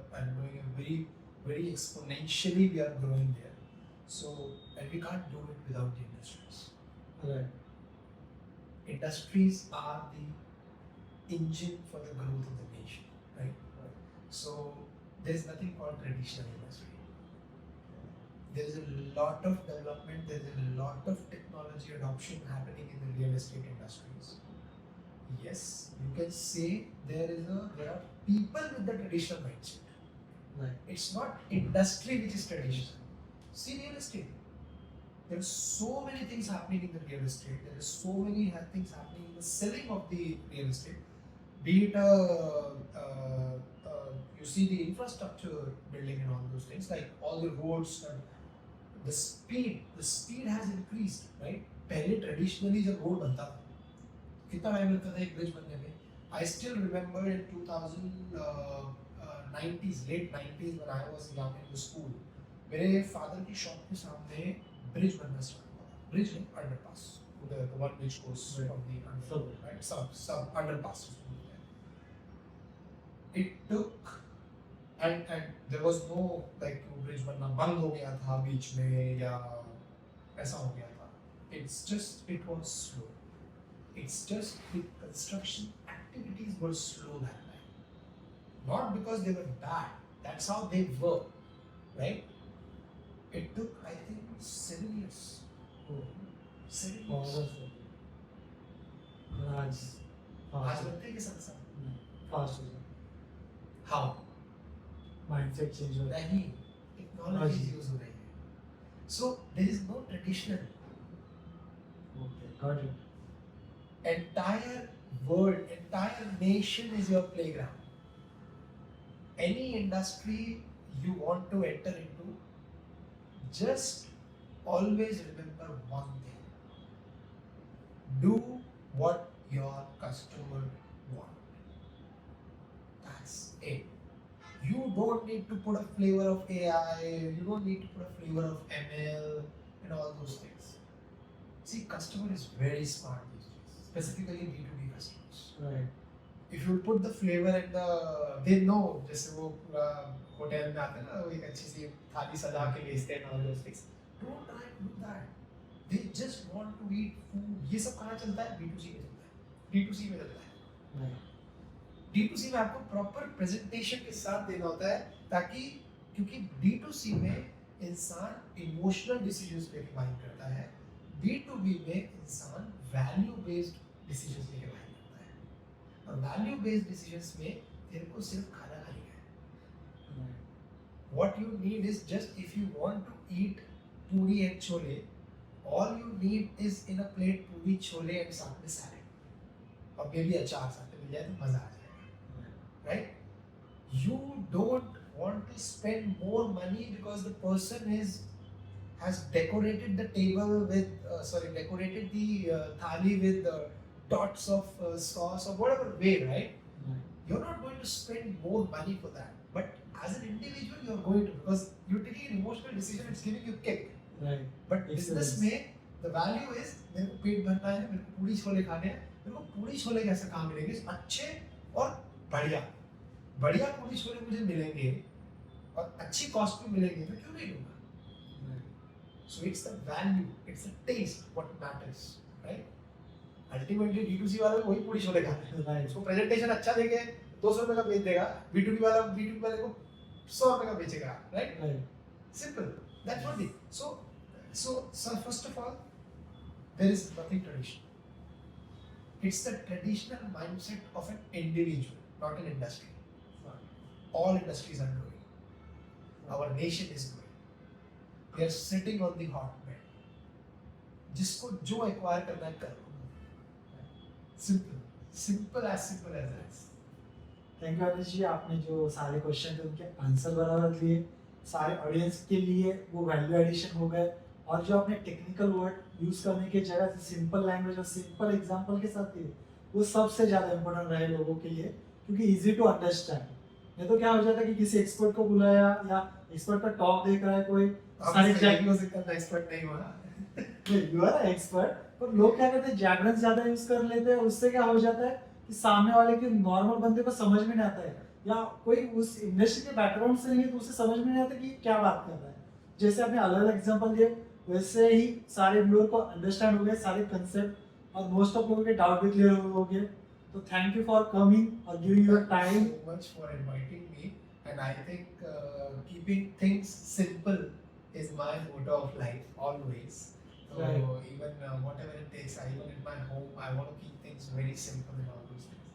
very, very exponentially we are growing there. So, and we can't do it without the industries. Right. Industries are the engine for the growth of the nation, right? So there is nothing called traditional industry. There is a lot of development, there is a lot of technology adoption happening in the real estate industries. Yes, you can say there are people with the traditional mindset. Right. It's not industry which is traditional. See real estate. There are so many things happening in the real estate. There are so many things happening in the selling of the real estate. Be it you see the infrastructure building and all those things, like all the roads. The speed has increased, right? पहले traditionally जब road बनता था, कितना time लगता था एक bridge बनने में? I still remember in 90s, late 90s when I was young in the school, मेरे फादर की शॉप के सामने ब्रिज बनना स्टार्ट हुआ था। ब्रिज नहीं, underpass, the one which goes from the under, right? Some underpass. It took and there was no like bridge बनना बंद हो गया था बीच में या ऐसा हो गया था. It was slow. It's just the construction activities were slow that time. Not because they were bad. That's how they were, right? It took, I think, 7 years. 7 years. आज बनते हैं कि संसार? फास्ट हो जाए, How? माइंडसेट चेंज हो नहीं, technology use हो रही है. So there is no traditional. Okay, got it. Entire world, entire nation is your playground. Any industry you want to enter into, just always remember one thing. do what your customer want. That's it. You don't need to put a flavor of AI, you don't need to put a flavor of ML and all those things. See, customer is very smart these days, specifically B2B customers. Right. If you put the flavor and they know, जैसे वो hotel में आते हैं ना, वो एक अच्छी सी थाली सजा के बेचते हैं all those things. Don't try to do that. They just want to eat food. ये सब कहाँ चलता है? B2C में चलता है, D2C में चलता है. Right. D2C में आपको प्रॉपर प्रेजेंटेशन के साथ देना होता है, ताकि क्योंकि D2C में इंसान इमोशनल डिसीजंस लेके बाइंग करता है, B2B में इंसान वैल्यू बेस्ड डिसीजंस लेके बाइंग करता है. और वैल्यू बेस्ड डिसीजंस में तेरे को सिर्फ खाना खाने का है. What you need is just, if you want to eat पूरी and chole, all you need is in a plate पूरी छोले and साथ में सैलेड और मे भी अचार साथ में मिल जाए तो मजा आ जाएगा. Right? You don't want to spend more money because the person has decorated the table with decorated the thali with dots of sauce or whatever way, right? You're not going to spend more money for that, but as an individual you're going to, because you're taking an emotional decision, it's giving you kick. Right. But business में the value is, मेरे को पेट भरना है, मेरे को पूरी छोले खाने हैं, मेरे को पूरी छोले कैसे कहाँ मिलेंगे अच्छे और बढ़िया पूरी छोले मुझे मिलेंगे और अच्छी कॉस्ट पे मिलेंगे, तो क्यों नहीं लूँगा? So it's the value, it's the taste what matters, right? Ultimately D2C वाला भी वही पूरी छोले खाते हैं. Right. उसको प्रेजेंटेशन अच्छा देंगे 200 रुपए का बेच देगा, B2B वाले को 100 रुपए का बेचेगा, right? Right. Simple. That's what it. So first of all, there is nothing traditional. It's the traditional mindset of an individual, not an industry. All industries are growing. Our nation is growing. We are sitting on the hotbed. जिसको जो acquire करना है करो. Simple as that. Thank you Adish ji, आपने जो सारे question थे उनके आंसर बराबर दिए. सारे ऑडियंस के लिए वो वैल्यू एडिशन हो गए, और जो आपने टेक्निकल वर्ड यूज करने की जगह से सिंपल लैंग्वेज और सिंपल एग्जांपल के साथ दिए, वो सबसे ज़्यादा इम्पोर्टेंट रहे लोगों के लिए, क्योंकि इजी टू अंडरस्टैंड. नहीं तो क्या हो जाता है कि किसी एक्सपर्ट को बुलाया या एक्सपर्ट का टॉक देख रहा है कोई, सारे एक्सपर्ट नहीं हुआ. यू आर एक्सपर्ट, पर लोग क्या करते हैं जागरण ज्यादा यूज कर लेते हैं. उससे क्या हो जाता है कि सामने वाले के नॉर्मल बंदे को समझ में नहीं आता है, या कोई उस इंडस्ट्री के बैकग्राउंड से नहीं है तो उसे समझ में नहीं आता कि क्या बात कर रहा है. जैसे आपने अलग अलग एग्जांपल दिए, वैसे ही सारे व्यूअर को अंडरस्टैंड हो गए सारे कंसेप्ट, और मोस्ट ऑफ लोगों के डाउट भी क्लियर हो गए. तो थैंक यू फॉर कमिंग और giving your time. So much for inviting me, and I think keeping things simple is my motto of life always. So Right. even whatever it takes, even in my home, I want to keep things very simple and all those things.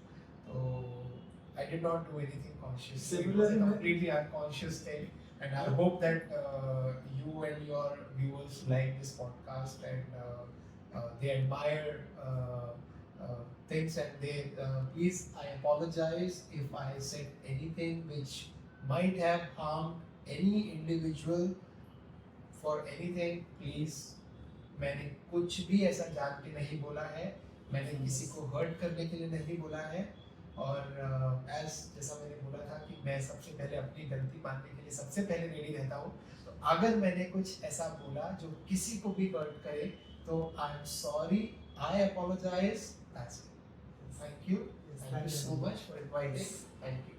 So I did not do anything conscious. It was a Similarly, completely unconscious thing, and I hope that you and your viewers like this podcast, and they admire things, and they please, I apologize if I said anything which might have harmed any individual for anything. Please, मैंने कुछ भी ऐसा जान के नहीं बोला है, मैंने किसी को हर्ट करने के लिए नहीं बोला है, और जैसा मैंने बोला था कि मैं सबसे पहले अपनी गलती मानने के लिए सबसे पहले रेडी रहता हूँ. तो अगर मैंने कुछ ऐसा बोला जो किसी को भी हर्ट करे, तो I am sorry, I apologise. Thank you so much for inviting. Thank you.